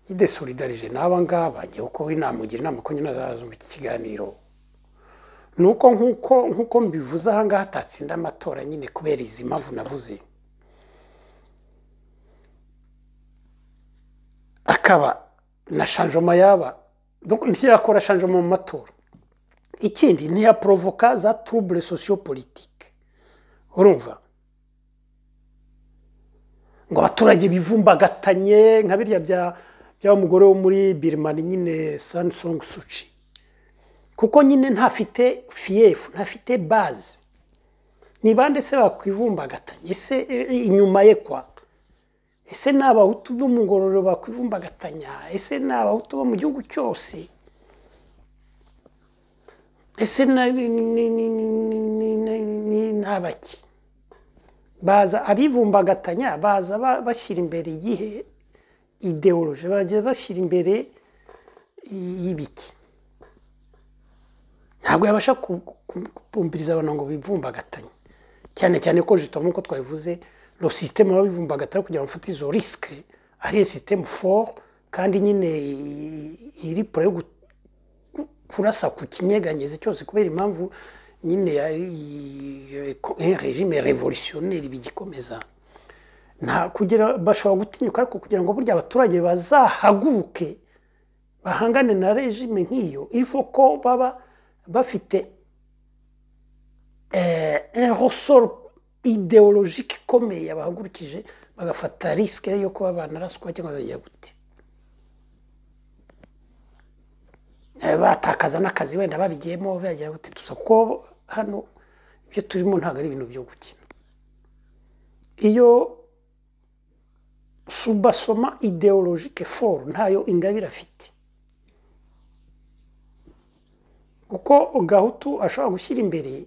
idesolidarije n'aba ngaba ngiye uko winamugira inama ko nyine azazumva iki kiganiro nuko nkuko mbivuze aha ngaha hatatsinda amatora nyine kubera izi mpamvu navuze akaba na changement yaba donc ntiyakora changement mu matora. Ikindi ntiya provoka za troubles sociopolitiques urumva ngo abaturage bivumbagatanye nka birya bya umugore wo muri Birmanie nyine San Suu Kyi kuko nyine ntafite fief ntafite base ni bande se bakwivumbagatanye ese inyuma ye kwa ese n'Abahutu bo mu Ngororero bakwivumbagatanya ese n'Abahutu bo mu gihugu cyose ese n'abaki baza abivumbagatanya baza bashyira imbere yihe ideology baje bashyira imbere y'ibiki ntabwo yabasha kupumbiriza abantu ngo bivumbagatanye cyane cyane ko jito nkuko twabivuze le système babivumbagatira kugira ngo mfate izo risque ari système fort kandi nyine iri prêt kurasa ku kinyeganyeze cyose kubera impamvu nyine un régime révolutionnaire bigikomeza nta kugira bashobora gutinyuka ariko kugira ngo burya abaturage bazahaguke bahangane na régime nk'iyo il faut ko baba bafite un ressort idéologique ikomeye abahagurukije bagafata risque yo kuba banaraswa cyangwa bagiye gute batakaza n'akazi wenda babigiyemo bagira gute tusa ko hano ibyo turimo ntabwo ari ibintu byo gukina iyo subasoma idéologique fort ntayo Ingabire afite kuko Gahutu ashobora gushyira imbere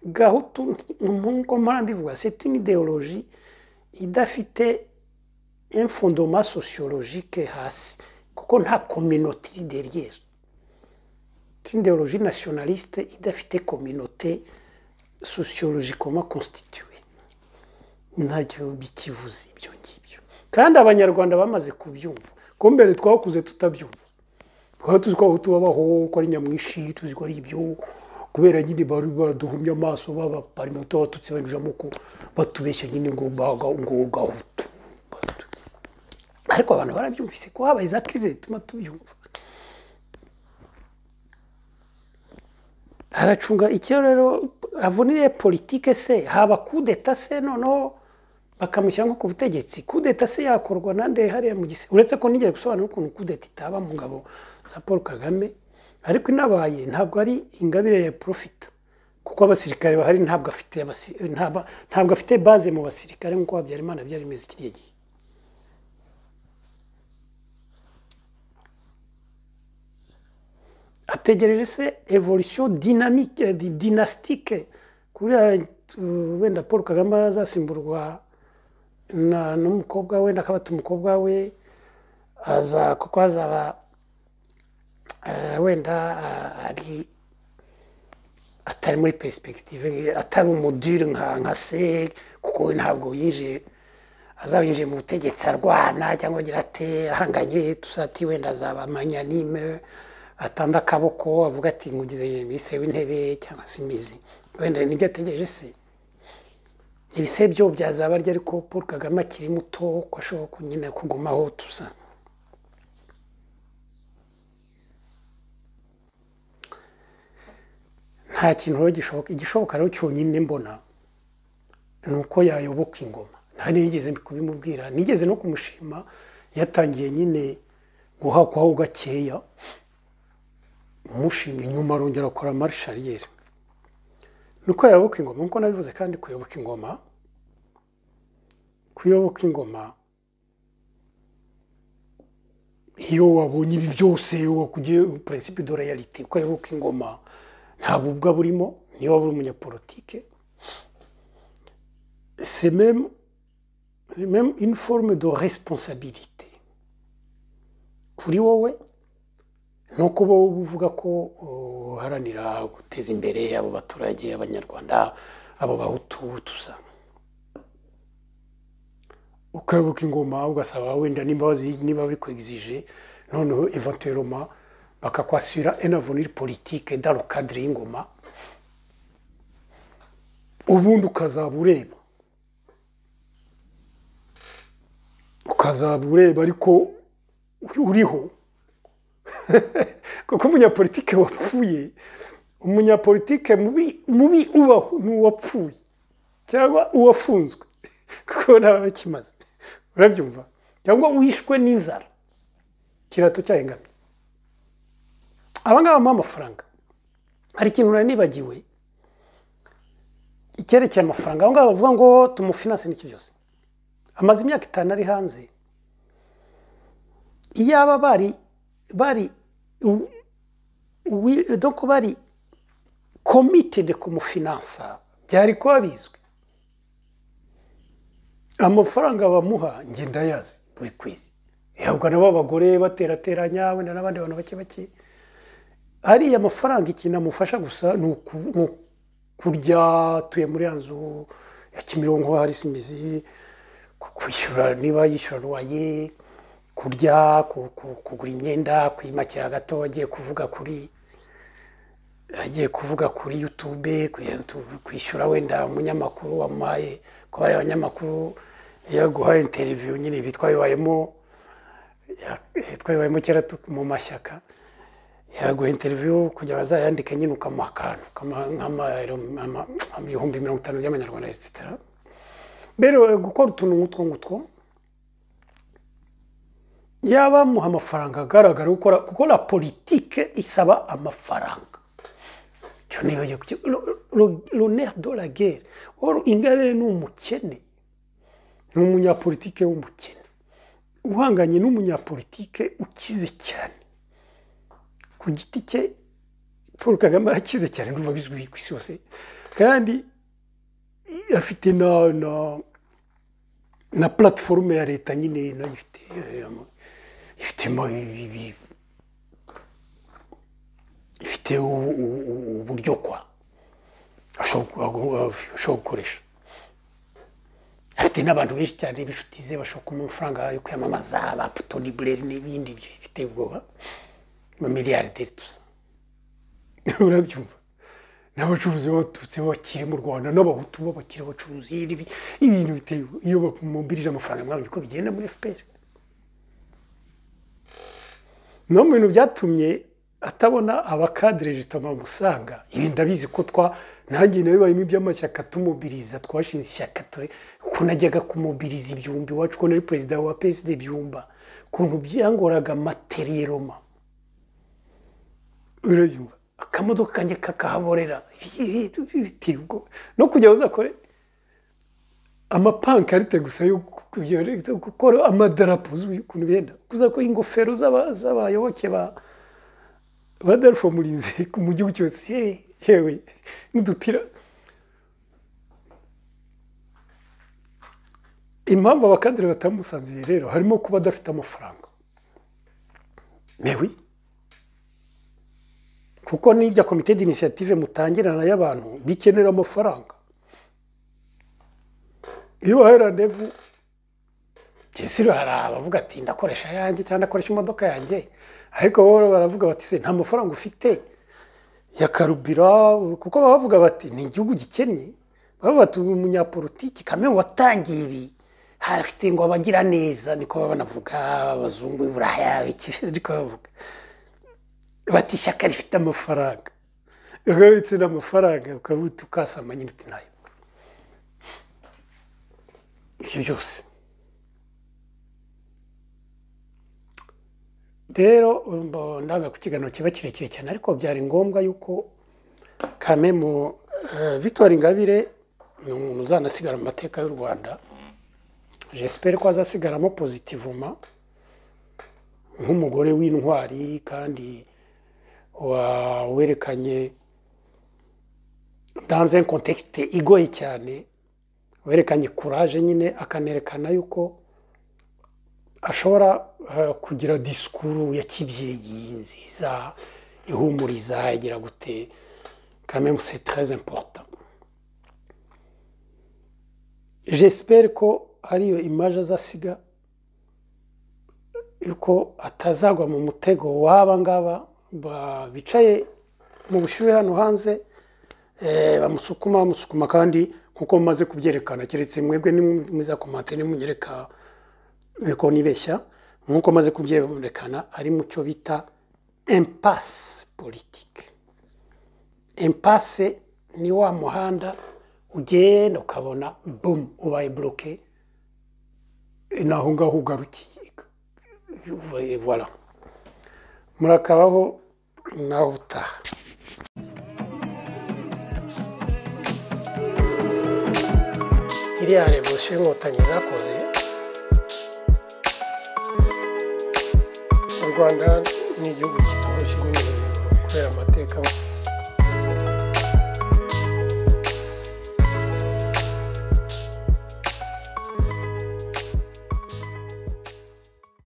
Gahutu nk'uko mbivuga c'est une idéologie idafite un fondement sociologique hasi kuko nta communauté derrière c'est une idéologie nationaliste idafite communauté sociologiquement constituée ntacyo bikivuze ibyo ngibyo kandi abanyarwanda bamaze kubyumva ko mbere twakuze tutabyumva tuzi ko tubaho ko ari nyamwishi tuzi ko ari ibyo kubera nyine bari baduhumye amaso baba bari mu batutsi banjamo ko batubeshya nyine ngo Gahutu ariko abantu barabyumvise ko habaye za crise zituma tubyumva aracunga icyo rero avunire politique se haba coup d'état se noneho bakamushyira nko ku butegetsi coup d'état se yakorwa nande hariya mu gisi uretse ko nigeye gusobanura ukuntu coup d'état itaba mu ngabo za Paul Kagame ariko inabaye ntabwo ari Ingabire ya profita kuko abasirikare bahari ntabwo afite base mu basirikare nkuko Habyarimana byari bimeze kiriya gihe ategereje se evolution dynamique dynastique kuri wenda Paul Kagame azasimburwa n'umukobwa wenda akabata umukobwa we aza kuko azaba wenda ari atari muri perspective atari umudire nka se kuko ntabwo yinjiye azaba yinjiye mu butegetsi arwana cyangwa agira ate ahanganye tusati wenda azaba amanyanime atanda akaboko avuga ati ngugize mise w'intebe cyangwa simbizi wenda nibyo ategereje se ibise byo byazaba arya ariko Paul Kagame akiri muto ko ashobora kunyine kugumaho tusa nta kintu igishoboka rero cyonyine mbona nuko yayoboka ingoma ntari yigeze kubimubwira nigeze no kumushima yatangiye nyine guhakwaho gakeya umushimye nyuma arongera akora marche arrière nuko yayoboka ingoma nkuko nabivuze kandi kuyoboka ingoma iyo wabonye ibi byose wakugiye principe de réalité kuyoboka ingoma nta bubwa burimo niyo waba uri umunyapolitike c'est même une forme de responsabilité kuri wowe nuko bo uvuga ko haranira guteza imbere abo baturage abanyarwanda abo bahutu tusa ukayoboka ingoma ugasaba wenda niba bikwexige noneho éventuellement bakakwasura un avenir politique dans le cadre y'ingoma ubundi ukazaba ureba ariko uriho kuko umunyapolitike wapfuye umunyapolitike mubi ubaho n'uwapfuye cyangwa uwafunzwe kuko naba kimaze urabyumva cyangwa wishwe n'inzara kirato cyahengamye abangaba bamuha amafaranga hari ikintu nari nibagiwe icyerekeye amafaranga abangaba bavuga ngo tumufinanse n'iki byose amaze imyaka 5 ari hanze iyaba donc bari committed kumufinansa byari kuba bizwi amafaranga bamuha nge ndayazi buri kwezi ahubwo nabo abagore baterateranya wenda n'abandi bantu bake ari amafaranga ikintu amufasha gusa kurya tuye muri yanzu ya Kimironko hari simbizi kwishyura niba yishyura ruwaye kurya kugura imyenda kwimakira gato agiye kuvuga kuri YouTube kwishyura wenda umunyamakuru wamuhaye ko bari abanyamakuru yaguhaye interview nyine bitwayibayemo kera mu mashyaka yaguha interview kugira bazayandike nyine ukamuha akantu ibihumbi 50 by'amanyarwanda etc. Rero gukora utuntu nk'utwo yaba muha amafaranga agaragara gukora kuko la politique isaba amafaranga. Cyo niyo le nerf de la guerre. Ingabire ni umukene, ni umunyapolitike w'umukene uhanganye n'umunyapolitike ukize cyane ku giti cye. Paul Kagame arakize cyane ndumva bizwi ku isi yose kandi afite na platform ya leta nyine nayo ifite uburyo kwa ashobora gukoresha. Afite n'abantu benshi cyane b'inshuti ze bashobora kumuha amafaranga yo kwiyamamaza ba Tony Blair n'ibindi bifite ubwoba miliyarderi tuza. Urabyumva n'abacuruzi b'abatutsi bakiri mu Rwanda n'abahutu bakiri abacuruzi ibintu biteye iyo bamumbirije amafaranga mwabyo ko bigenda muri FPR. No mu bintu byatumye atabona abakadire justement musanga ibi ndabizi ko nanjye nawe bayimo by'amashyaka tumubiriza twashinze ishyaka kunajyaga kumubiriza ibyumbi wacu ko nari president wa PSD byumba kuntu byangoraga materieloma. Urabyumva akamodoka kanjye kakahaborera bitibwo no kujya uzakore amapankarite gusa yo gukora amadarapo y'ukuntu benda kuza ko ingofero z'abayoboke ba Adolphe Murinzi mu gihugu cyose yewe n'udupira. Impamvu abakadire batamusanze rero harimo kuba adafite amafaranga. Mewi kuko n'ibya komite d'initiative mutangirana y'abantu bikenera amafaranga. Iyo hari rendez-vous cyesiro hari abavuga ati ndakoresha yanjye cyangwa ndakoresha imodoka yanjye, ariko bo baravuga bati se nta mafaranga ufite ya karubira kuko bavuga bati ni igihugu gikennye. Baba bati umunyapolitiki kamwe watangiye ibi hafite ngo abagira neza niko banavuga abazungu Buraya ariko bavuga bati ishyaka rifite amafaranga ugabitse n'amafaranga ukabuta ukasama nyine uti nayo ibyo byose. Rero ndaga ku kiganiro kiba kirekire cyane ariko byari ngombwa yuko kame mu Victoire Ingabire ni umuntu uzanasigara mu mateka y'u Rwanda. J'espère ko azasigaramo positivement nk'umugore w'intwari kandi werekanye dans un contexte igoye cyane, werekanye courage nyine akanerekana yuko ashobora kugira discours ya kibyeyi nziza ihumuriza igira gute. Quand même c'est très important. J'espère ko ariyo image azasiga yuko atazagwa mu mutego waba ngaba bicaye mu bushyuhe hano hanze bamusukuma kandi nkuko mumaze kubyerekana keretse mwebwe nimuza komante nimunyereka ko nibeshya nkuko maze kubyerekana ari mu cyo bita impasse politique. Impasse ni wa muhanda ugenda ukabona boom ubaye bloqué naho ngaho ugarukiye. Voilà, murakabaho naho utaha. Iriya revolution y'inkotanyi zakoze u Rwanda ni igihugu kitoroshye kubera amateka